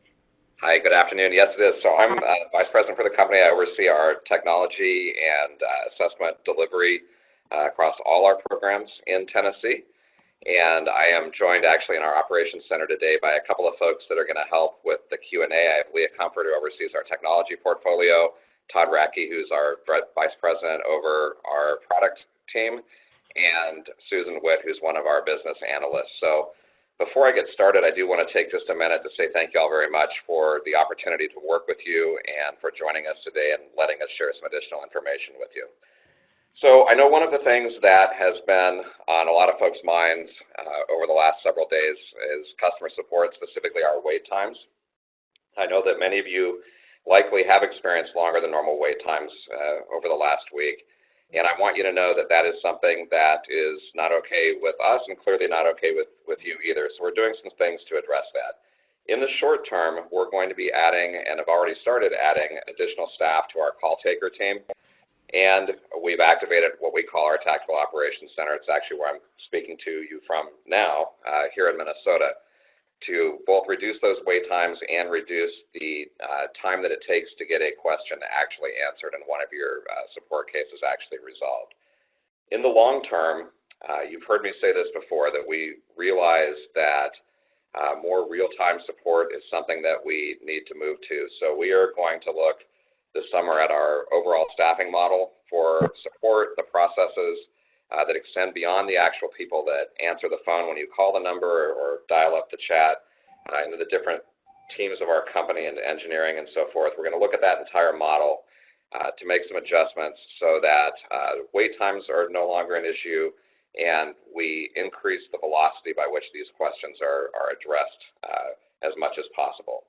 Hi, good afternoon. Yes, it is. So I'm Vice President for the company. I oversee our technology and assessment delivery across all our programs in Tennessee. And I am joined actually in our operations center today by a couple of folks that are going to help with the Q&A. I have Leah Comfort, who oversees our technology portfolio, Todd Rackey, who's our Vice President over our product team, and Susan Witt, who's one of our business analysts. So before I get started, I do want to take just a minute to say thank you all very much for the opportunity to work with you and for joining us today and letting us share some additional information with you. So I know one of the things that has been on a lot of folks' minds over the last several days is customer support, specifically our wait times. I know that many of you likely have experienced longer than normal wait times over the last week, and I want you to know that that is something that is not okay with us and clearly not okay with you either. So we're doing some things to address that. In the short term, we're going to be adding, and have already started adding, additional staff to our call taker team. And we've activated what we call our Tactical Operations Center. It's actually where I'm speaking to you from now, here in Minnesota, to both reduce those wait times and reduce the time that it takes to get a question actually answered and one of your support cases actually resolved. In the long term, you've heard me say this before, that we realize that more real-time support is something that we need to move to. So we are going to look this summer at our overall staffing model for support, the processes that extend beyond the actual people that answer the phone when you call the number or dial up the chat, into the different teams of our company and engineering and so forth. We're going to look at that entire model to make some adjustments so that wait times are no longer an issue and we increase the velocity by which these questions are addressed as much as possible.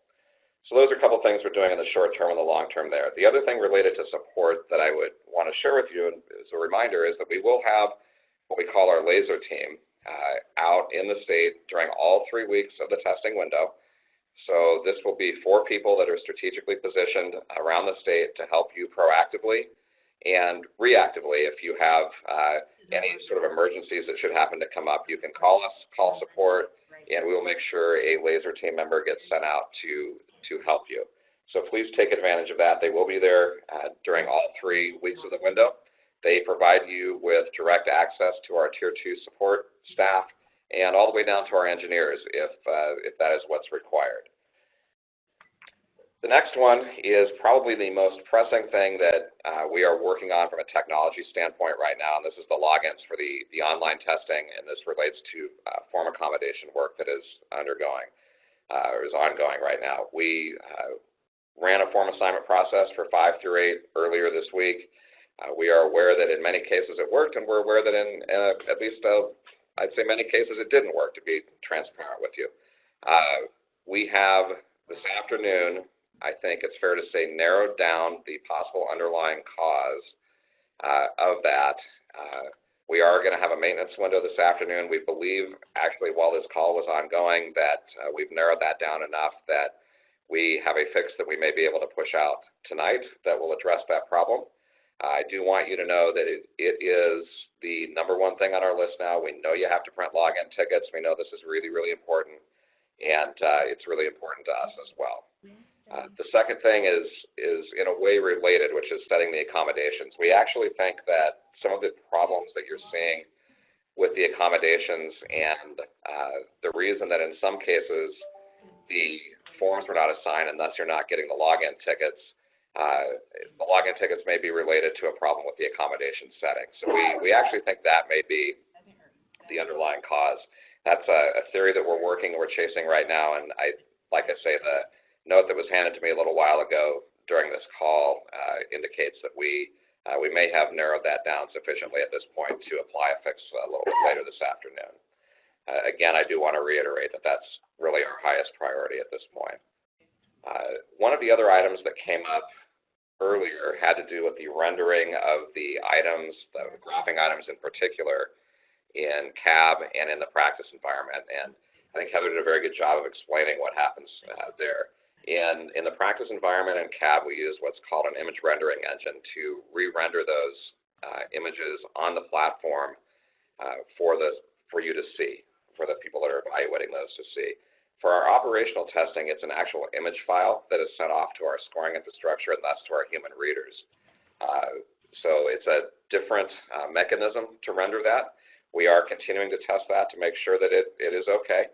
So those are a couple things we're doing in the short term and the long term there. The other thing related to support that I would want to share with you as a reminder is that we will have what we call our laser team out in the state during all 3 weeks of the testing window. So this will be 4 people that are strategically positioned around the state to help you proactively and reactively. If you have any sort of emergencies that should happen to come up, you can call us, call support, and we will make sure a laser team member gets sent out to help you. So please take advantage of that. They will be there during all 3 weeks of the window. They provide you with direct access to our Tier 2 support staff and all the way down to our engineers if that is what's required. The next one is probably the most pressing thing that we are working on from a technology standpoint right now, and this is the logins for the online testing, and this relates to form accommodation work that is undergoing. Or is ongoing right now. We ran a form assignment process for 5 through 8 earlier this week. We are aware that in many cases it worked, and we're aware that in at least, I'd say many cases it didn't work, to be transparent with you. We have this afternoon, I think it's fair to say, narrowed down the possible underlying cause of that. We are going to have a maintenance window this afternoon. We believe, actually, while this call was ongoing, that we've narrowed that down enough that we have a fix that we may be able to push out tonight that will address that problem. I do want you to know that it is the #1 thing on our list now. We know you have to print login tickets. We know this is really, really important, and it's really important to us as well. The second thing is in a way related, which is setting the accommodations. We actually think that some of the problems that you're seeing with the accommodations, and the reason that in some cases the forms were not assigned and thus you're not getting the login tickets. The login tickets may be related to a problem with the accommodation setting. So we actually think that may be the underlying cause. That's a theory that we're chasing right now, and like I say, the note that was handed to me a little while ago during this call indicates that we may have narrowed that down sufficiently at this point to apply a fix a little bit later this afternoon. Again, I do want to reiterate that that's really our highest priority at this point. One of the other items that came up earlier had to do with the rendering of the items, the graphing items in particular, in CAB and in the practice environment. And I think Heather did a very good job of explaining what happens there. In the practice environment in CAB, we use what's called an image rendering engine to re-render those images on the platform for you to see, for the people that are evaluating those to see. For our operational testing, it's an actual image file that is sent off to our scoring infrastructure and thus to our human readers. So it's a different mechanism to render that. We are continuing to test that to make sure that it is okay.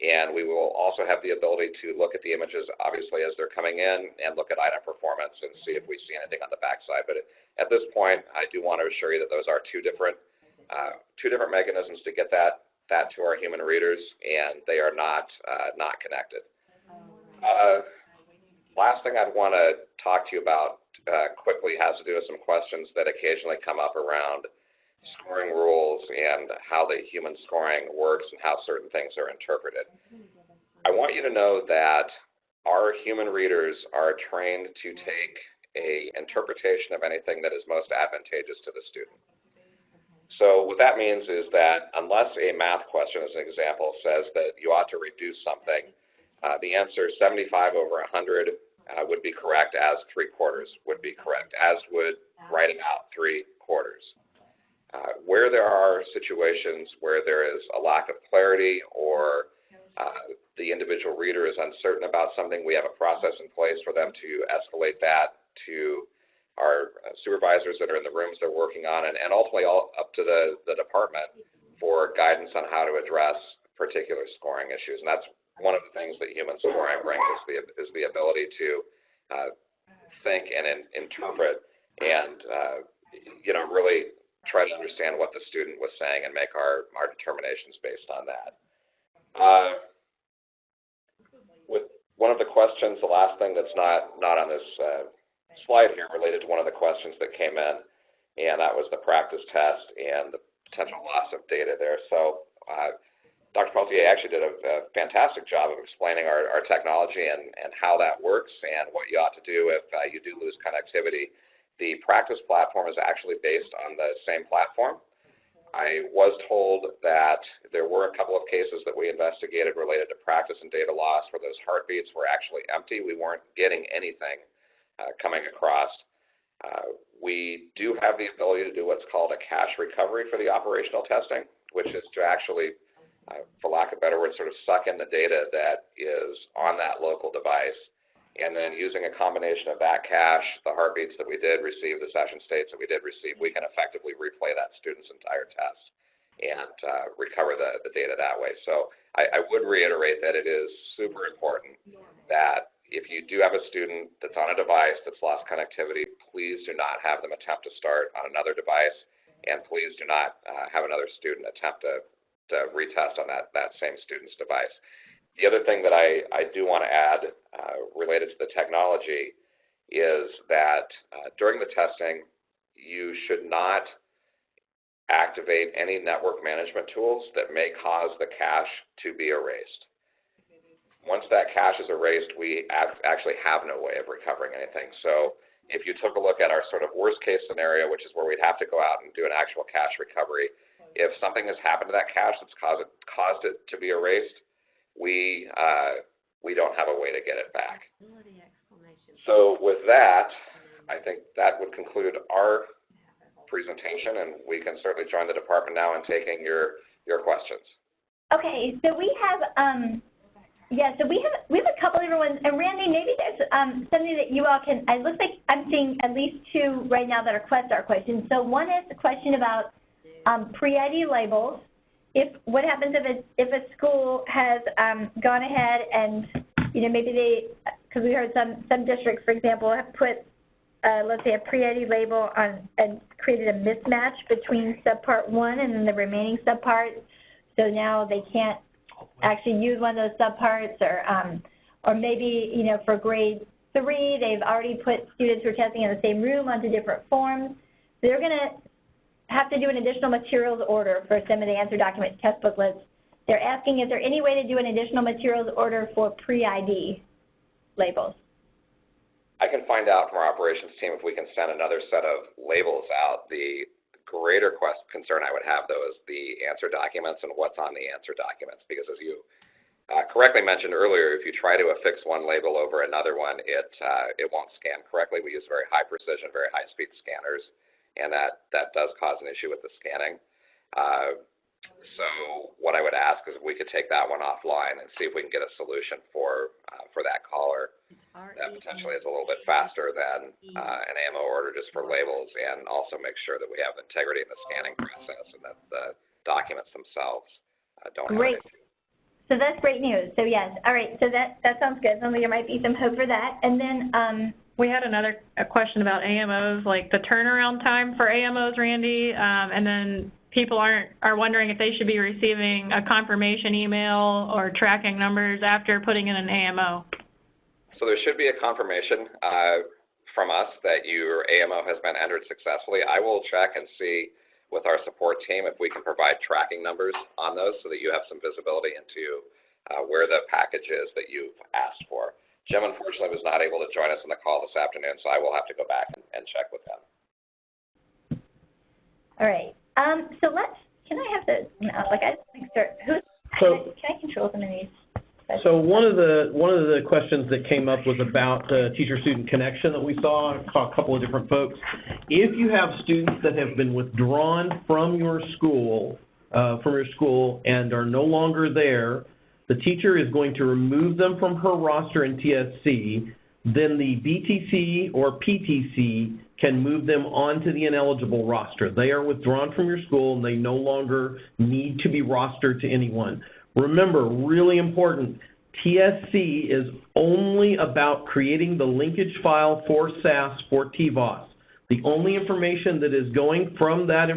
And we will also have the ability to look at the images, obviously, as they're coming in and look at item performance and see if we see anything on the backside. But at this point, I do want to assure you that those are two different mechanisms to get that to our human readers, and they are not connected. Last thing I'd want to talk to you about quickly has to do with some questions that occasionally come up around scoring rules and how the human scoring works and how certain things are interpreted. I want you to know that our human readers are trained to take an interpretation of anything that is most advantageous to the student. So what that means is that unless a math question, as an example, says that you ought to reduce something, the answer 75 over 100 would be correct, as 3/4 would be correct, as would writing out 3/4. Where there are situations where there is a lack of clarity or the individual reader is uncertain about something, we have a process in place for them to escalate that to our supervisors that are in the rooms they're working on, and ultimately all up to the department for guidance on how to address particular scoring issues. And that's one of the things that human scoring brings is the ability to think and interpret and really try to understand what the student was saying and make our determinations based on that. With one of the questions, the last thing that's not on this slide here related to one of the questions that came in, and that was the practice test and the potential loss of data there. So Dr. Peltier actually did a fantastic job of explaining our technology and how that works and what you ought to do if you do lose connectivity. The practice platform is actually based on the same platform. I was told that there were a couple of cases that we investigated related to practice and data loss where those heartbeats were actually empty. We weren't getting anything coming across. We do have the ability to do what's called a cache recovery for the operational testing, which is to actually, for lack of a better word, sort of suck in the data that is on that local device. And then using a combination of that cache, the heartbeats that we did receive, the session states that we did receive, we can effectively replay that student's entire test and recover the data that way. So I would reiterate that it is super important that if you do have a student that's on a device that's lost connectivity, please do not have them attempt to start on another device, and please do not have another student attempt to retest on that same student's device. The other thing that I do want to add related to the technology is that during the testing, you should not activate any network management tools that may cause the cache to be erased. Once that cache is erased, we actually have no way of recovering anything. So if you took a look at our sort of worst case scenario, which is where we'd have to go out and do an actual cache recovery, if something has happened to that cache that's caused it to be erased, we don't have a way to get it back. So with that, I think that would conclude our presentation, and we can certainly join the department now in taking your questions. Okay, so we have we have a couple of different ones, and Randy, maybe there's something that you all can. It looks like I'm seeing at least two right now that are questions. So one is a question about pre-ID labels. What happens if a school has gone ahead and, maybe because we heard some districts, for example, have put, let's say, a pre-ID label on and created a mismatch between subpart 1 and then the remaining subparts. So now they can't actually use one of those subparts, or maybe, for grade 3, they've already put students who are testing in the same room onto different forms. So they're going to have to do an additional materials order for some of the answer documents, test booklets. They're asking, is there any way to do an additional materials order for pre-ID labels? I can find out from our operations team if we can send another set of labels out. The greater concern I would have, though, is the answer documents and what's on the answer documents, because as you correctly mentioned earlier, if you try to affix one label over another one, it won't scan correctly. We use very high precision, very high speed scanners, and that does cause an issue with the scanning. So what I would ask is if we could take that one offline and see if we can get a solution for that caller that potentially is a little bit faster than an AMO order just for labels, and also make sure that we have integrity in the scanning process and that the documents themselves don't have an issue. So that's great news. So yes, all right. So that sounds good. Sounds like there might be some hope for that. And then we had a question about AMOs, like the turnaround time for AMOs, Randy, and then people are wondering if they should be receiving a confirmation email or tracking numbers after putting in an AMO. So there should be a confirmation from us that your AMO has been entered successfully. I will check and see with our support team if we can provide tracking numbers on those so that you have some visibility into where the package is that you've asked for. Jim, unfortunately, was not able to join us on the call this afternoon, so I will have to go back and check with him. All right. So can I have the, can I control some of these? So one of the questions that came up was about teacher-student connection that we saw. I saw a couple of different folks. If you have students that have been withdrawn from your school and are no longer there, the teacher is going to remove them from her roster in TSC. Then the DTC or PTC can move them onto the ineligible roster. They are withdrawn from your school and they no longer need to be rostered to anyone. Remember, really important, TSC is only about creating the linkage file for SAS for TVOS. The only information that is going from that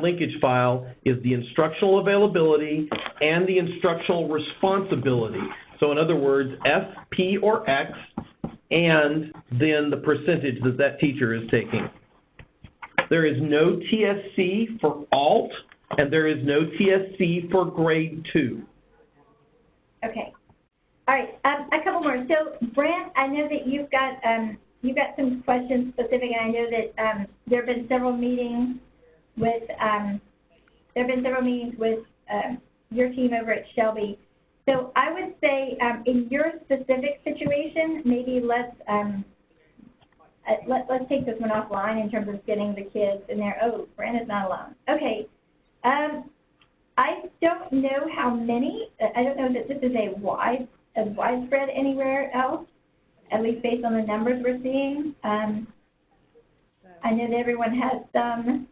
linkage file is the instructional availability and the instructional responsibility. So in other words, F, P, or X, and then the percentage that teacher is taking. There is no TSC for alt, and there is no TSC for grade 2. Okay. All right. A couple more. So, Brant, I know that you've got some questions specific, and I know that there have been several meetings with your team over at Shelby. So, I would say in your specific situation, maybe let's take this one offline in terms of getting the kids in there. Oh, Brant is not alone. Okay. I don't know how many. I don't know that this is widespread anywhere else, at least based on the numbers we're seeing. I know that everyone has some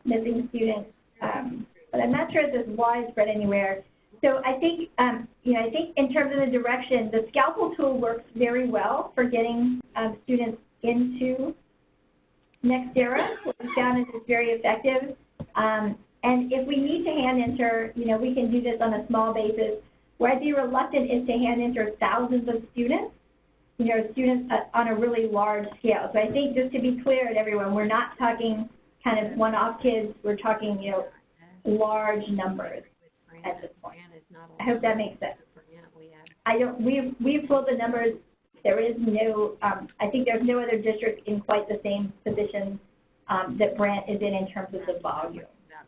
missing students, but I'm not sure if it's widespread anywhere. So I think, I think in terms of the direction, the Scalpel tool works very well for getting students into Nextera. What we found is it's very effective. And if we need to hand enter, we can do this on a small basis. Where I'd be reluctant is to hand enter thousands of students, students on a really large scale. So I think just to be clear to everyone, we're not talking kind of one-off kids. We're talking, large numbers at this point. I hope that makes sense. We've pulled the numbers. There is no, I think there's no other district in quite the same position that Brant is in terms of the volume.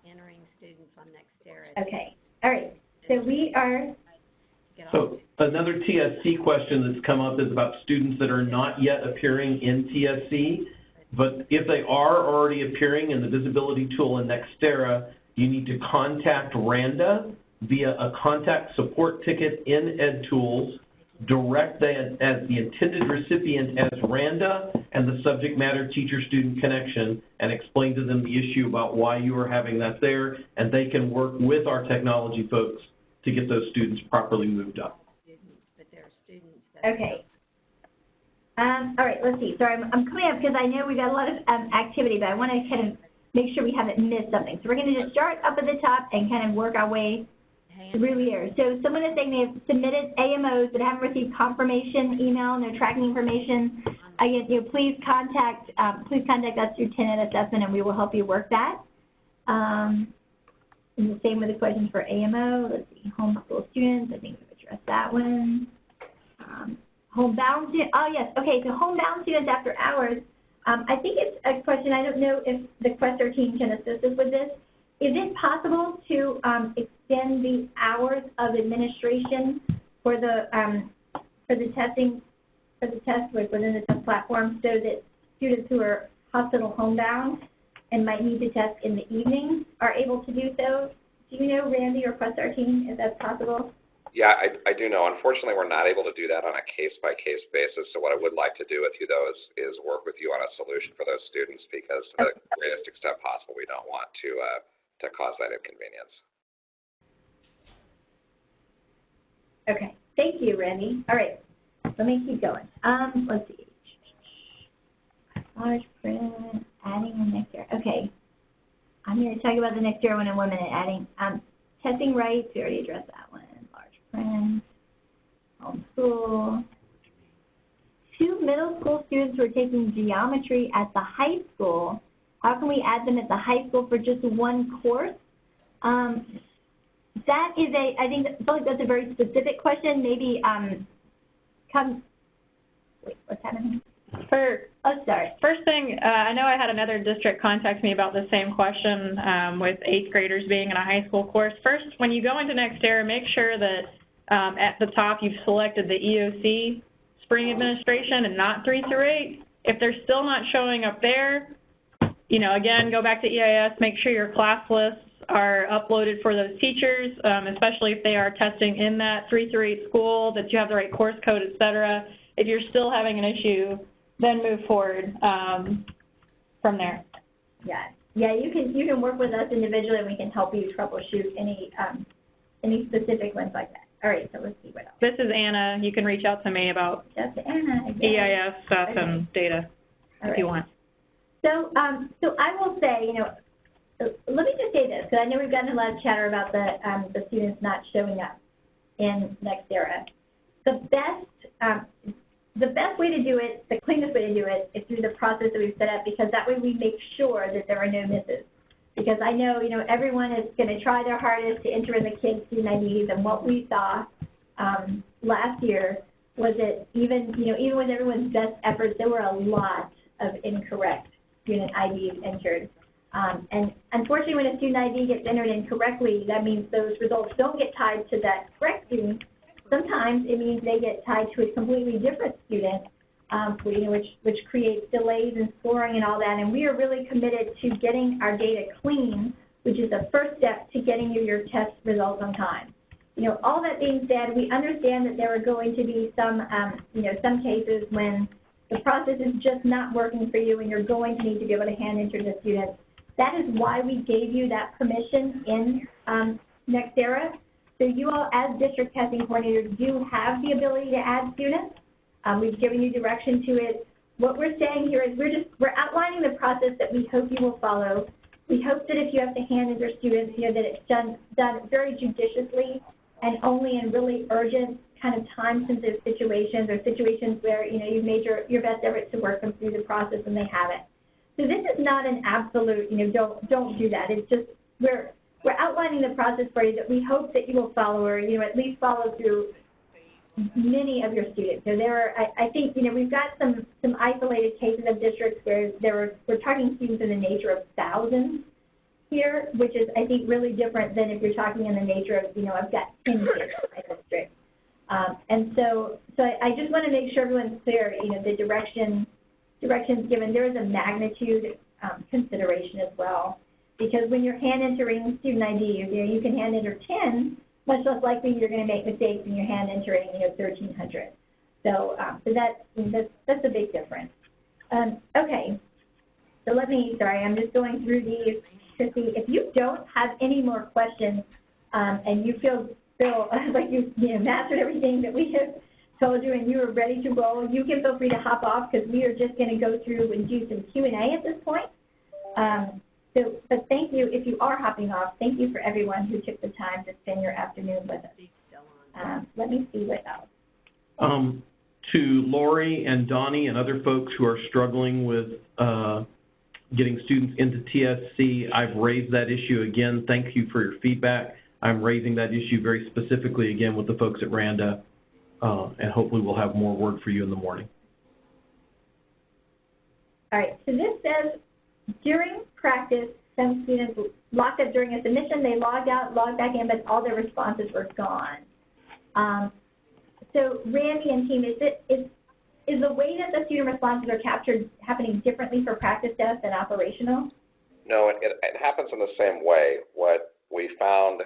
Entering students on Nextera. Okay. All right. So we are. So another TSC question that's come up is about students that are not yet appearing in TSC, but if they are already appearing in the visibility tool in Nextera, you need to contact Randa via a contact support ticket in EdTools. direct that as the intended recipient as Randa and the subject matter teacher-student connection, and explain to them the issue about why you are having that there, and they can work with our technology folks to get those students properly moved up. But there are students that Okay. All right, let's see. Sorry, I'm coming up because I know we've got a lot of activity, but I want to kind of make sure we haven't missed something. So we're going to just start up at the top and kind of work our way through here. So someone is saying they have submitted AMOs but haven't received confirmation email, no tracking information. Again, please contact us through Tenet Assessment, and we will help you work that. And the same with the questions for AMO. Let's see, homeschool students. I think we've addressed that one. Homebound students. Oh yes. Okay. So homebound students after hours. I think it's a question. I don't know if the Questor team can assist us with this. Is it possible to extend the hours of administration for the testing, for the test within the test platform, so that students who are hospital homebound and might need to test in the evening are able to do so? Do you know, Randy or Questar team, if that's possible? Yeah, I do know. Unfortunately, we're not able to do that on a case-by-case basis. So what I would like to do with you, though, is work with you on a solution for those students, because to the greatest extent possible, we don't want to cause that inconvenience. Okay. Thank you, Randy. All right. Let me keep going. Let's see. Large print, adding the next year. Okay. I'm going to talk about the next year one in 1 minute. Adding testing rights. We already addressed that one. Large print. Homeschool. 2 middle school students who are taking geometry at the high school. How can we add them at the high school for just one course? That is I feel like that's a very specific question. Maybe wait, what's happening? First thing, I know I had another district contact me about the same question with 8th graders being in a high school course. First, when you go into Nextera, make sure that at the top you've selected the EOC spring administration and not 3 through 8. If they're still not showing up there, again, go back to EIS, make sure your class lists are uploaded for those teachers, especially if they are testing in that 3 through 8 school, that you have the right course code, et cetera. If you're still having an issue, then move forward from there. Yeah, you can work with us individually, and we can help you troubleshoot any specific ones like that. All right, so let's see what else. This is Anna. You can reach out to me about EIS stuff and data if you want. So I will say, let me just say this, because I know we've gotten a lot of chatter about the students not showing up in Nextera. The best way to do it, the cleanest way to do it, is through the process that we've set up, because that way we make sure that there are no misses. Because I know, everyone is going to try their hardest to enter in the kids' student IDs, and what we saw last year was that even with everyone's best efforts, there were a lot of incorrect student IDs entered. And unfortunately, when a student ID gets entered incorrectly, that means those results don't get tied to that correct student. Sometimes it means they get tied to a completely different student, which creates delays in scoring and all that. And we are really committed to getting our data clean, which is the first step to getting you your test results on time. All that being said, we understand that there are going to be some cases when the process is just not working for you, and you're going to need to be able to hand enter the students. That is why we gave you that permission in Nextera. So you all, as district testing coordinators, do have the ability to add students. We've given you direction to it. What we're saying here is we're outlining the process that we hope you will follow. We hope that if you have to hand enter students, that it's done very judiciously and only in really urgent kind of time-sensitive situations, or situations where you've made your best efforts to work them through the process and they haven't. So this is not an absolute, don't do that. It's just we're outlining the process for you that we hope that you will follow, or at least follow through many of your students. So I think we've got some isolated cases of districts where we're targeting students in the nature of thousands here, which is, I think, really different than if you're talking in the nature of I've got 10 kids in my district. And so I just want to make sure everyone's clear, the directions given. There is a magnitude consideration as well, because when you're hand entering student IDs, you can hand enter 10, much less likely you're going to make mistakes in your hand entering, 1,300. So, that's a big difference. Okay, so I'm just going through these to see if you don't have any more questions and you feel like you've mastered everything that we have told you and you are ready to roll, you can feel free to hop off because we are just going to go through and do some Q&A at this point. But thank you, if you are hopping off, thank you for everyone who took the time to spend your afternoon with us. Let me see what else. To Lori and Donnie and other folks who are struggling with getting students into TSC, I've raised that issue again. Thank you for your feedback. I'm raising that issue very specifically again with the folks at Randa, and hopefully we'll have more word for you in the morning. All right, so this says, during practice, some students locked up during a submission, they logged out, logged back in, but all their responses were gone. So Randy and team, is the way that the student responses are captured happening differently for practice tests than operational? No, it happens in the same way. What we found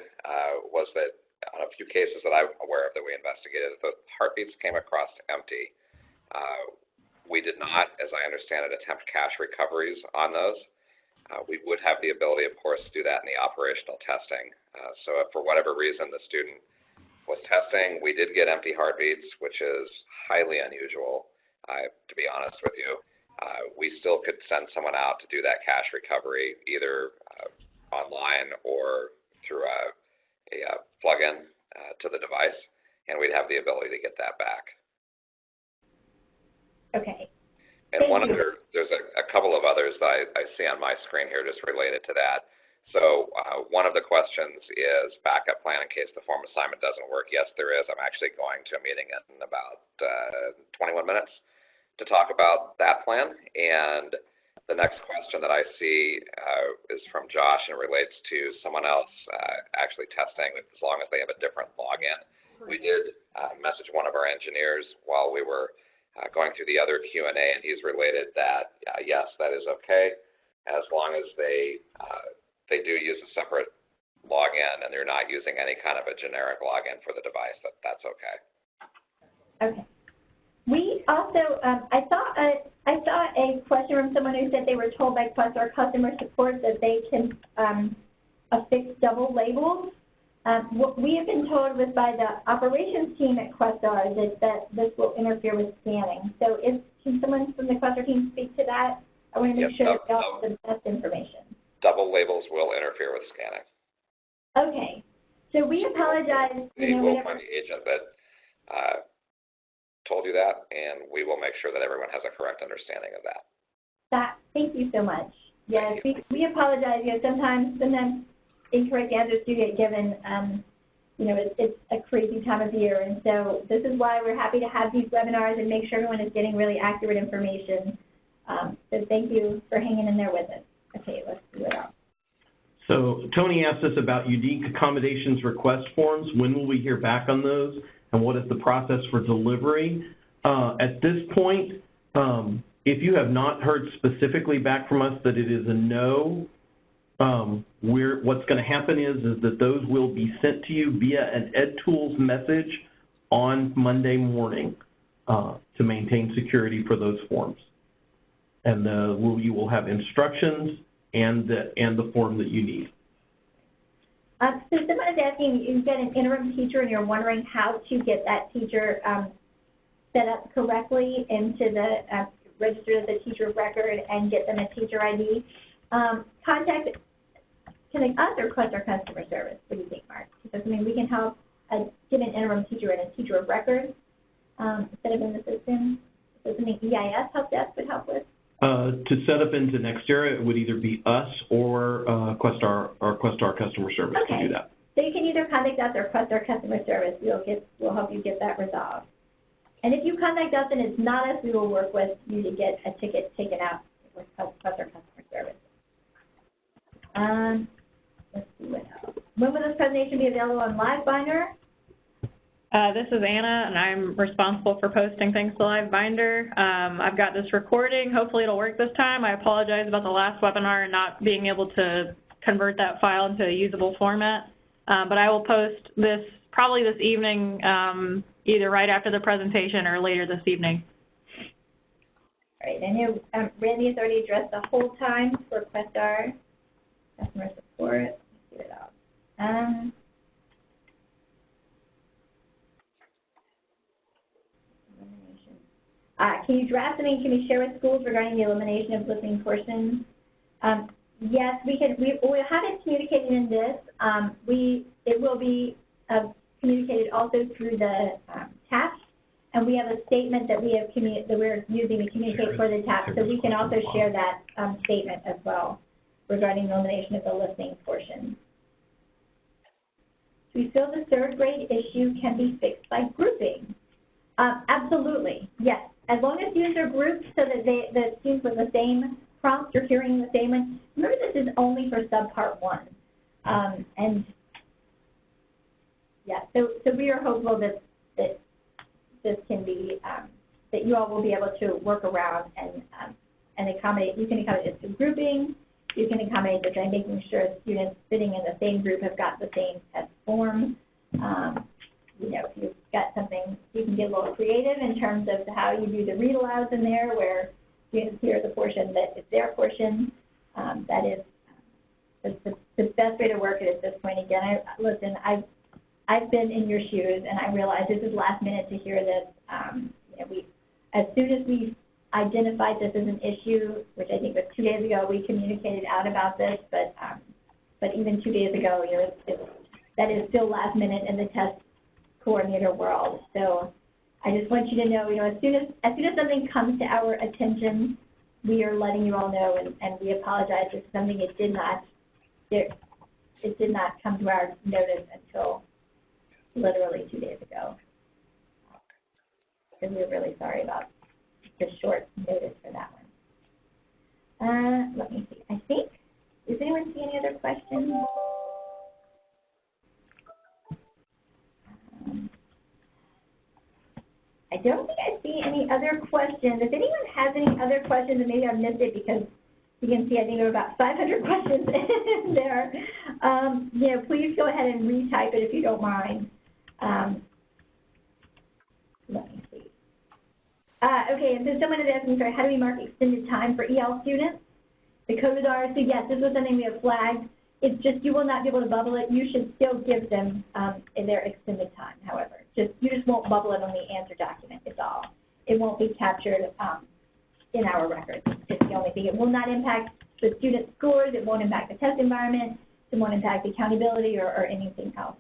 was that on a few cases that I'm aware of that we investigated, the heartbeats came across empty. We did not, as I understand it, attempt cache recoveries on those. We would have the ability, of course, to do that in the operational testing. So if for whatever reason the student was testing, we did get empty heartbeats, which is highly unusual, to be honest with you. We still could send someone out to do that cache recovery, either online or through a plug-in to the device, and we'd have the ability to get that back. Okay. And there's a couple of others that I see on my screen here just related to that. So one of the questions is backup plan in case the form assignment doesn't work. Yes, there is. I'm actually going to a meeting in about 21 minutes to talk about that plan. And the next question that I see is from Josh and relates to someone else actually testing as long as they have a different login. We did message one of our engineers while we were going through the other Q&A, and he's related that, yes, that is okay, as long as they do use a separate login and they're not using any kind of a generic login for the device, that's okay. Okay. We also, I saw a question from someone who said they were told by Questar customer support that they can affix double labels. What we have been told was by the operations team at Questar that this will interfere with scanning. So can someone from the Questar team speak to that? I want to make sure that we all have the best information. Double labels will interfere with scanning. Okay. So we apologize. We will find the agent that told you that, and we will make sure that everyone has a correct understanding of that. Thank you so much. Yes, we apologize. Sometimes incorrect answers do get given. It's a crazy time of year, and so this is why we're happy to have these webinars and make sure everyone is getting really accurate information. So thank you for hanging in there with us. Okay, let's see what else. So Tony asked us about unique accommodations request forms. When will we hear back on those, and what is the process for delivery? At this point, if you have not heard specifically back from us that it is a no, what's going to happen is that those will be sent to you via an EdTools message on Monday morning to maintain security for those forms. And you will have instructions and the form that you need. So someone is asking, you've got an interim teacher and you're wondering how to get that teacher set up correctly into the register as a teacher of record and get them a teacher ID. Contact us or Questar customer service. What do you think, Mark? Because we can help get an interim teacher and a teacher of record set up in the system. So something EIS help desk would help with. To set up into Nextera, it would either be us or Questar customer service to do that. So you can either contact us or Questar customer service. We'll help you get that resolved. And if you contact us and it's not us, we will work with you to get a ticket taken out with Questar customer service. Let's see what else. When will this presentation be available on LiveBinder? This is Anna, and I'm responsible for posting things to LiveBinder. I've got this recording. Hopefully it'll work this time. I apologize about the last webinar and not being able to convert that file into a usable format. but I will post this probably this evening, either right after the presentation or later this evening. All right, I know Randy has already addressed the hold time for Questar, customer support. Let's get it out. Can you draft something? Can we share with schools regarding the elimination of listening portions? Yes, we can. We'll have it communicated in this. It will be communicated also through the TAPs, and we have a statement that we're using to communicate for the TAPs, so we can also share that statement as well regarding the elimination of the listening portion. We feel the third grade issue can be fixed by grouping. Absolutely, yes. As long as students are grouped so that the students with the same prompt are hearing the same one. Remember, this is only for subpart 1. And yeah, so we are hopeful that this can be, that you all will be able to work around and accommodate. You can accommodate this through grouping. You can accommodate this by making sure students sitting in the same group have got the same test form. You know, if you've got something, you can get a little creative in terms of how you do the read alouds in there, where students hear the portion that is their portion. That is the best way to work it at this point. Again, listen, I've been in your shoes, and I realize this is last minute to hear this. You know, as soon as we identified this as an issue, which I think was 2 days ago, we communicated out about this. But even 2 days ago, you know, that is still last minute in the test coordinator world. So I just want you to know, you know, as soon as something comes to our attention, we are letting you all know, and we apologize if something it did not come to our notice until literally 2 days ago. And we're really sorry about the short notice for that one. Let me see. I think, does anyone see any other questions? I don't think I see any other questions. If anyone has any other questions, and maybe I missed it because you can see I think there are about 500 questions in there, you know, please go ahead and retype it if you don't mind. Let me see. Okay, and so someone is asking, sorry, how do we mark extended time for EL students? The codes are, so yes, this was something we have flagged. It's just you will not be able to bubble it. You should still give them their extended time, however. You just won't bubble it on the answer document, it's all. It won't be captured in our records. It's the only thing. It will not impact the student scores. It won't impact the test environment. It won't impact accountability or anything else.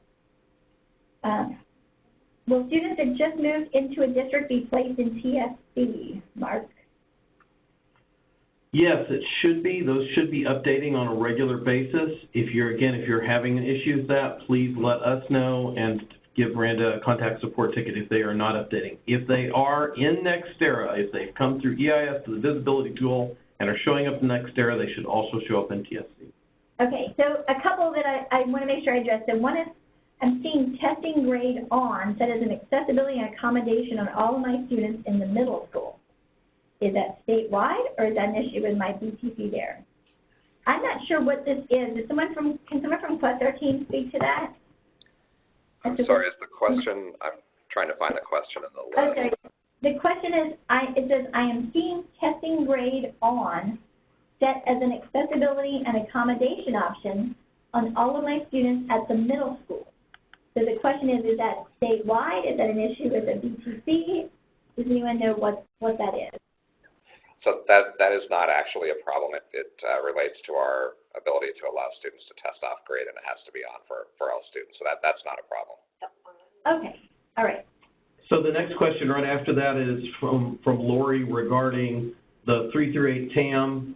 Will students that just moved into a district be placed in TSC, Mark? Yes, it should be. Those should be updating on a regular basis. If you're having an issue with that, please let us know and give Randa a contact support ticket if they are not updating. If they are in Nextera, if they've come through EIS to the visibility tool and are showing up in Nextera, they should also show up in TSC. Okay, so a couple that I want to make sure I address. So one is, I'm seeing testing grade on set as an accessibility and accommodation on all of my students in the middle school. Is that statewide, or is that an issue with my BTC there? I'm not sure what this is. Can someone from Questar team speak to that? I'm sorry, is the question, I'm trying to find the question in the list. Okay. The question is, it says, I am seeing testing grade on set as an accessibility and accommodation option on all of my students at the middle school. So the question is that statewide? Is that an issue with the BTC? Does anyone know what that is? So that is not actually a problem. It relates to our ability to allow students to test off grade, and it has to be on for all students. So that's not a problem. Okay. All right. So the next question right after that is from Lori regarding the 3-8 TAM,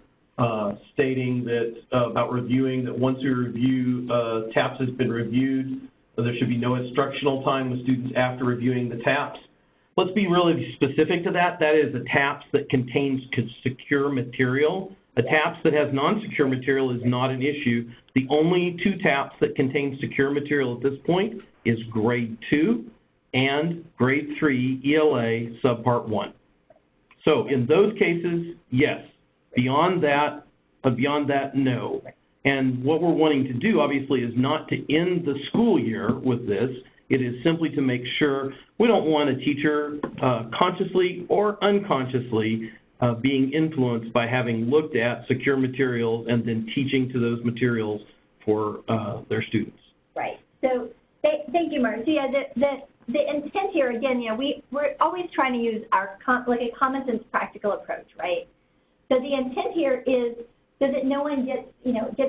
stating that about reviewing that once we review TAPS has been reviewed, there should be no instructional time with students after reviewing the TAPS. Let's be really specific to that. That is a TAPS that contains secure material. A TAPS that has non-secure material is not an issue. The only two TAPS that contain secure material at this point is grade 2 and grade 3 ELA subpart 1. So in those cases, yes. Beyond that, no. And what we're wanting to do, obviously, is not to end the school year with this. It is simply to make sure we don't want a teacher consciously or unconsciously being influenced by having looked at secure materials and then teaching to those materials for their students. Right. So thank you, Mark. So yeah, the intent here, again, we're always trying to use our like a common sense practical approach, right? So the intent here is so that no one gets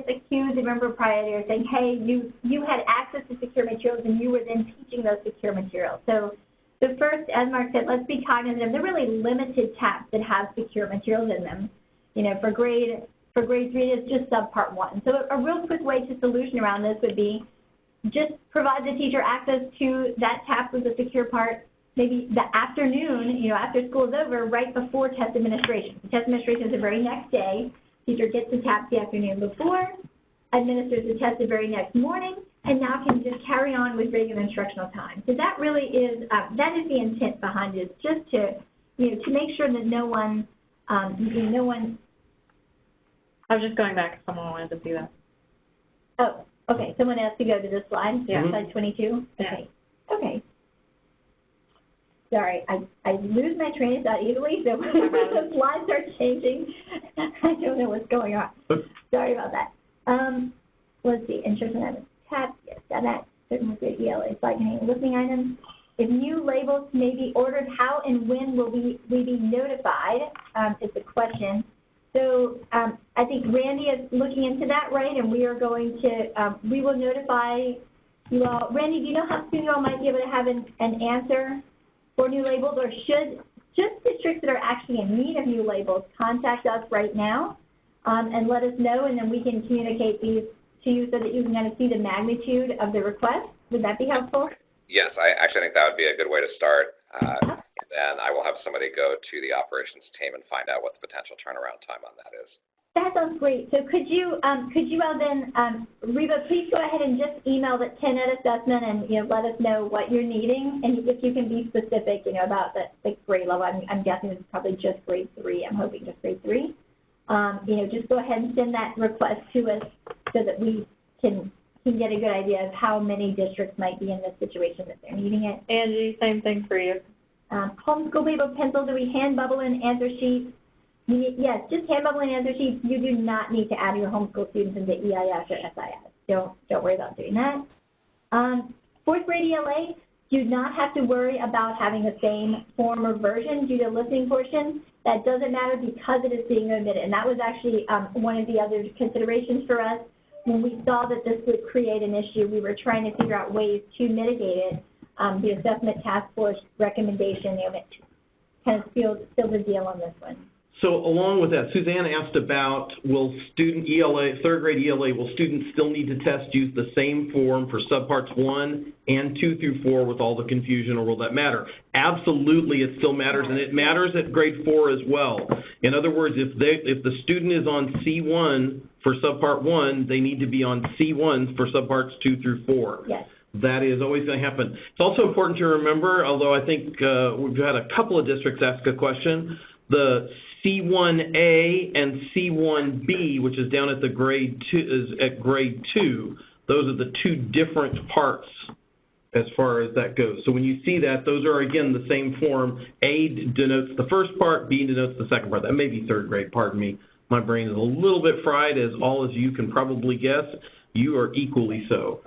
accused. Remember prior year saying, hey, you had access to secure materials and you were then teaching those secure materials. So the first, as Mark said, let's be cognizant of the really limited tabs that have secure materials in them. For grade 3, it's just subpart 1. So a real quick way to solution around this would be just provide the teacher access to that tab with the secure part, maybe the afternoon, after school is over, right before test administration. The test administration is the very next day. Teacher gets the tab the afternoon before, administers the test the very next morning, and now can just carry on with regular instructional time. So that really is, that is the intent behind it, just to, to make sure that no one. I was just going back if someone wanted to see that. Oh, okay. Someone has to go to this slide, slide 22? Okay. Yeah. Okay. Sorry, I lose my train of thought easily, so when the slides are changing, I don't know what's going on. Sorry about that. Let's see, interest in items tab, yes, that certain good ELA slide containing listening items. If new labels may be ordered, how and when will we be notified is the question. So I think Randy is looking into that, right, and we are going to, we will notify you all. Randy, do you know how soon you all might be able to have an answer for new labels, or should just districts that are actually in need of new labels contact us right now and let us know, and then we can communicate these to you so that you can kind of see the magnitude of the request? Would that be helpful? Yes, I actually think that would be a good way to start. Then I will have somebody go to the operations team and find out what the potential turnaround time on that is. That sounds great. So could you all then, Reba, please go ahead and just email the 10-ed assessment and let us know what you're needing, and if you can be specific, about the grade level. I'm guessing it's probably just grade 3. I'm hoping just grade 3. Just go ahead and send that request to us so that we can get a good idea of how many districts might be in this situation that they're needing it. Angie, same thing for you. Homeschool label pencil, do we hand bubble in answer sheets? Yes, just hand bubble in answer sheets. You do not need to add your homeschool students into EIS or SIS. Don't worry about doing that. Fourth grade ELA, do not have to worry about having the same form or version due to listening portion. That doesn't matter because it is being omitted. And that was actually one of the other considerations for us. When we saw that this would create an issue, we were trying to figure out ways to mitigate it. The assessment task force recommendation, kind of sealed the deal on this one. So along with that, Suzanne asked about, will student ELA, third grade ELA, will students still need to use the same form for subparts 1 and 2 through 4 with all the confusion, or will that matter? Absolutely, it still matters, and it matters at grade 4 as well. In other words, if the student is on C1 for subpart 1, they need to be on C1 for subparts 2 through 4. Yes. That is always going to happen. It's also important to remember, although I think we've had a couple of districts ask a question, the C1A and C1B, which is down at the grade 2, is at grade 2. Those are the two different parts as far as that goes. So when you see that, those are, again, the same form. A denotes the first part, B denotes the second part. That may be third grade, pardon me. My brain is a little bit fried, as all as you can probably guess. You are equally so.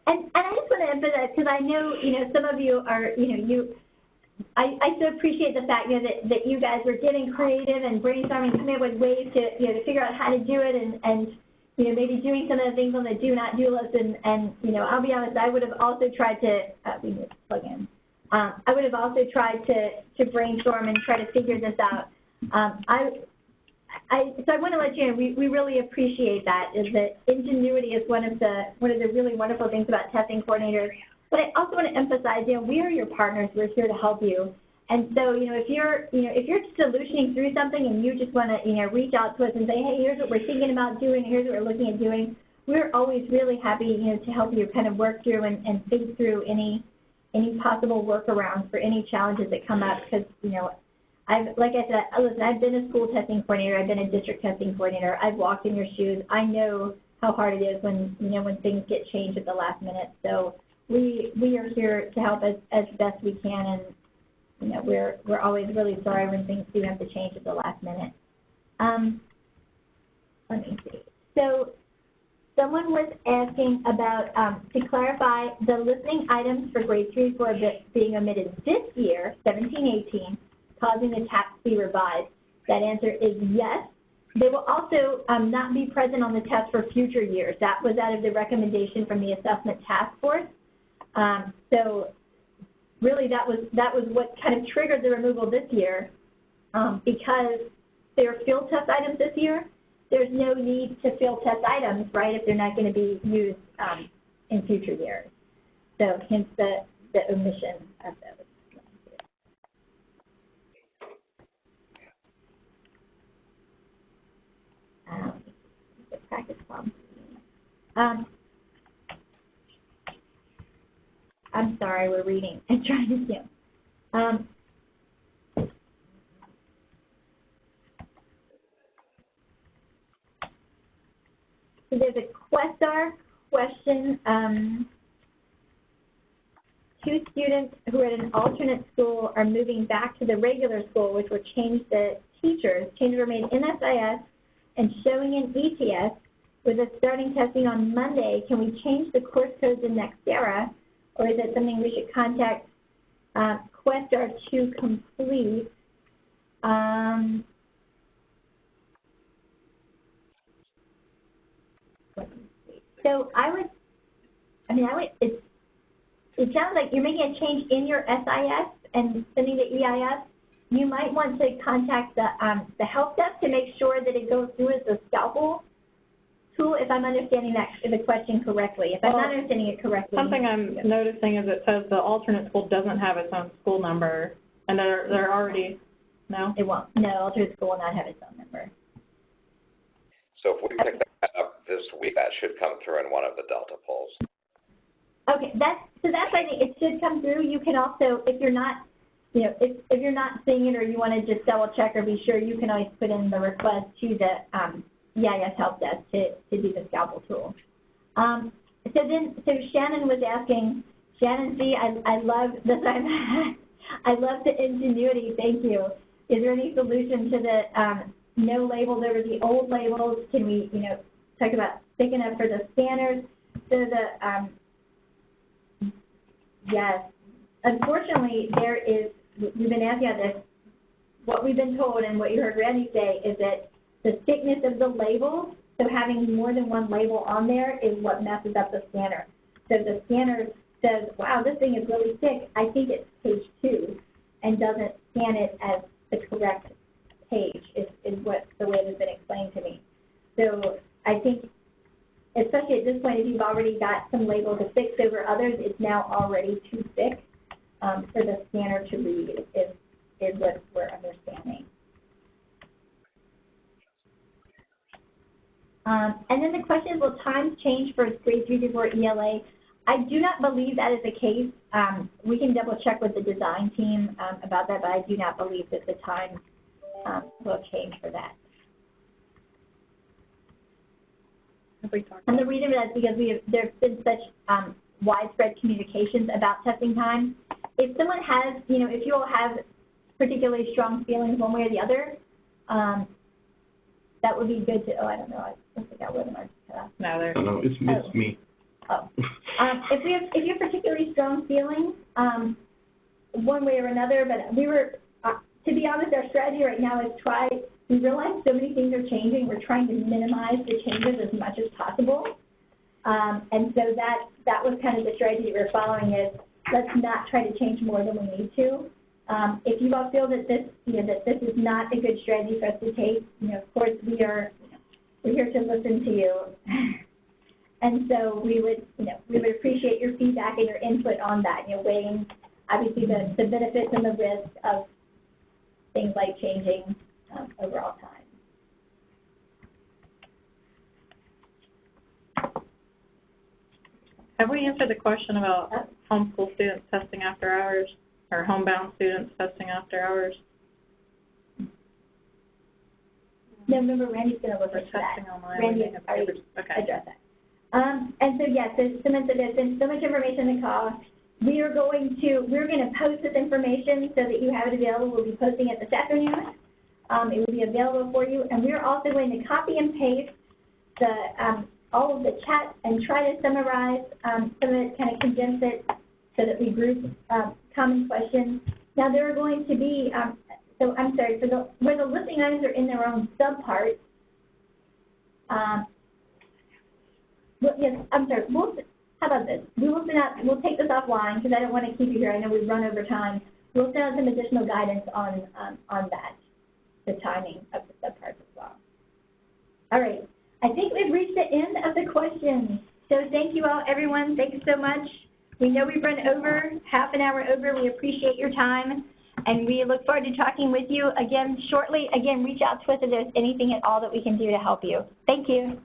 And I just want to emphasize, because I know, some of you are, I so appreciate the fact, that you guys were getting creative and brainstorming, coming up with ways to, to figure out how to do it, and maybe doing some of the things on the do not do list, and I'll be honest, I would have also tried to, we need to plug in. I would have also tried to brainstorm and try to figure this out. So I want to let you know, we really appreciate that, is that ingenuity is one of the really wonderful things about testing coordinators. But I also want to emphasize, we are your partners. We're here to help you. And so, if you're solutioning through something and you just want to, reach out to us and say, hey, here's what we're thinking about doing, here's what we're looking at doing, we're always really happy, to help you kind of work through and think through any possible workarounds for any challenges that come up. Because, like I said, listen, I've been a school testing coordinator, I've been a district testing coordinator, I've walked in your shoes. I know how hard it is when, when things get changed at the last minute. So we are here to help as best we can, and, we're always really sorry when things do have to change at the last minute. Let me see. So someone was asking about, to clarify, the listening items for grade 3 and 4 being omitted this year, 17-18, causing the TAP to be revised. That answer is yes. They will also not be present on the test for future years. That was out of the recommendation from the assessment task force. So really that was what kind of triggered the removal this year, because they are field test items this year. There's no need to field test items, right, if they're not going to be used in future years. So hence the omission of those. The practice problem. I'm sorry, we're reading and trying to do. So there's a Questar question. 2 students who are at an alternate school are moving back to the regular school, which would change the teachers. Changes were made in SIS and showing in ETS with a starting testing on Monday. Can we change the course codes in Nextera, or is it something we should contact Questar to complete? So it sounds like you're making a change in your SIS and sending the EIS. You might want to contact the help desk to make sure that it goes through as a scalpel tool, if I'm understanding the question correctly. If I'm not understanding it correctly. Something I'm noticing is it says the alternate school doesn't have its own school number, and they're already, no? It won't. No, alternate school will not have its own number. So if we pick that up this week, that should come through in one of the Delta polls. Okay, that's I think it should come through. You can also, if you're not, if you're not seeing it or you want to just double check or be sure, you can always put in the request to the EIS help desk to do the scalpel tool. So Shannon was asking, Shannon C, I love this. I love the ingenuity. Thank you. Is there any solution to the no labels over the old labels? Can we, talk about sticking up for the scanners? So yes, unfortunately, we've been asking about this. What we've been told and what you heard Randy say is that the thickness of the labels, so having more than one label on there is what messes up the scanner. So if the scanner says, wow, this thing is really thick, I think it's page 2, and doesn't scan it as the correct page is what the way it has been explained to me. So I think, especially at this point, if you've already got some labels affixed over others, it's now already too thick for the scanner to read, is what we're understanding. And then the question is, will times change for grade 3 to 4 ELA? I do not believe that is the case. We can double check with the design team about that, but I do not believe that the time will change for that. And the reason for that is because there's been such widespread communications about testing time. If someone has, if you all have particularly strong feelings one way or the other, that would be good to, I don't know, I don't think I would. No, it's me. Oh. If you have particularly strong feelings, one way or another, but to be honest, our strategy right now is we realize so many things are changing. We're trying to minimize the changes as much as possible. And so that was kind of the strategy we're following is let's not try to change more than we need to. If you all feel that this is not a good strategy for us to take, of course we're here to listen to you. And so we would appreciate your feedback and your input on that, weighing obviously the benefits and the risks of things like changing overall time. Have we answered the question about homeschool students testing after hours, or homebound students testing after hours? No, remember Randy's going to look into that. Randy already addressed that. And so yes, there's been so much information in the call. We're going to post this information so that you have it available. We'll be posting it this afternoon. It will be available for you, and we're also going to copy and paste all of the chat and try to summarize some of it, kind of condense it so that we group common questions. Now there are going to be, so I'm sorry, where the listening items are in their own subparts. Yes, I'm sorry. How about this? We'll take this offline because I don't want to keep you here. I know we've run over time. We'll send out some additional guidance on that, the timing of the subparts as well. All right. I think we've reached the end of the questions. So thank you all, everyone. Thanks so much. We know we've run over, half an hour over. We appreciate your time, and we look forward to talking with you again shortly. Again, reach out to us if there's anything at all that we can do to help you. Thank you.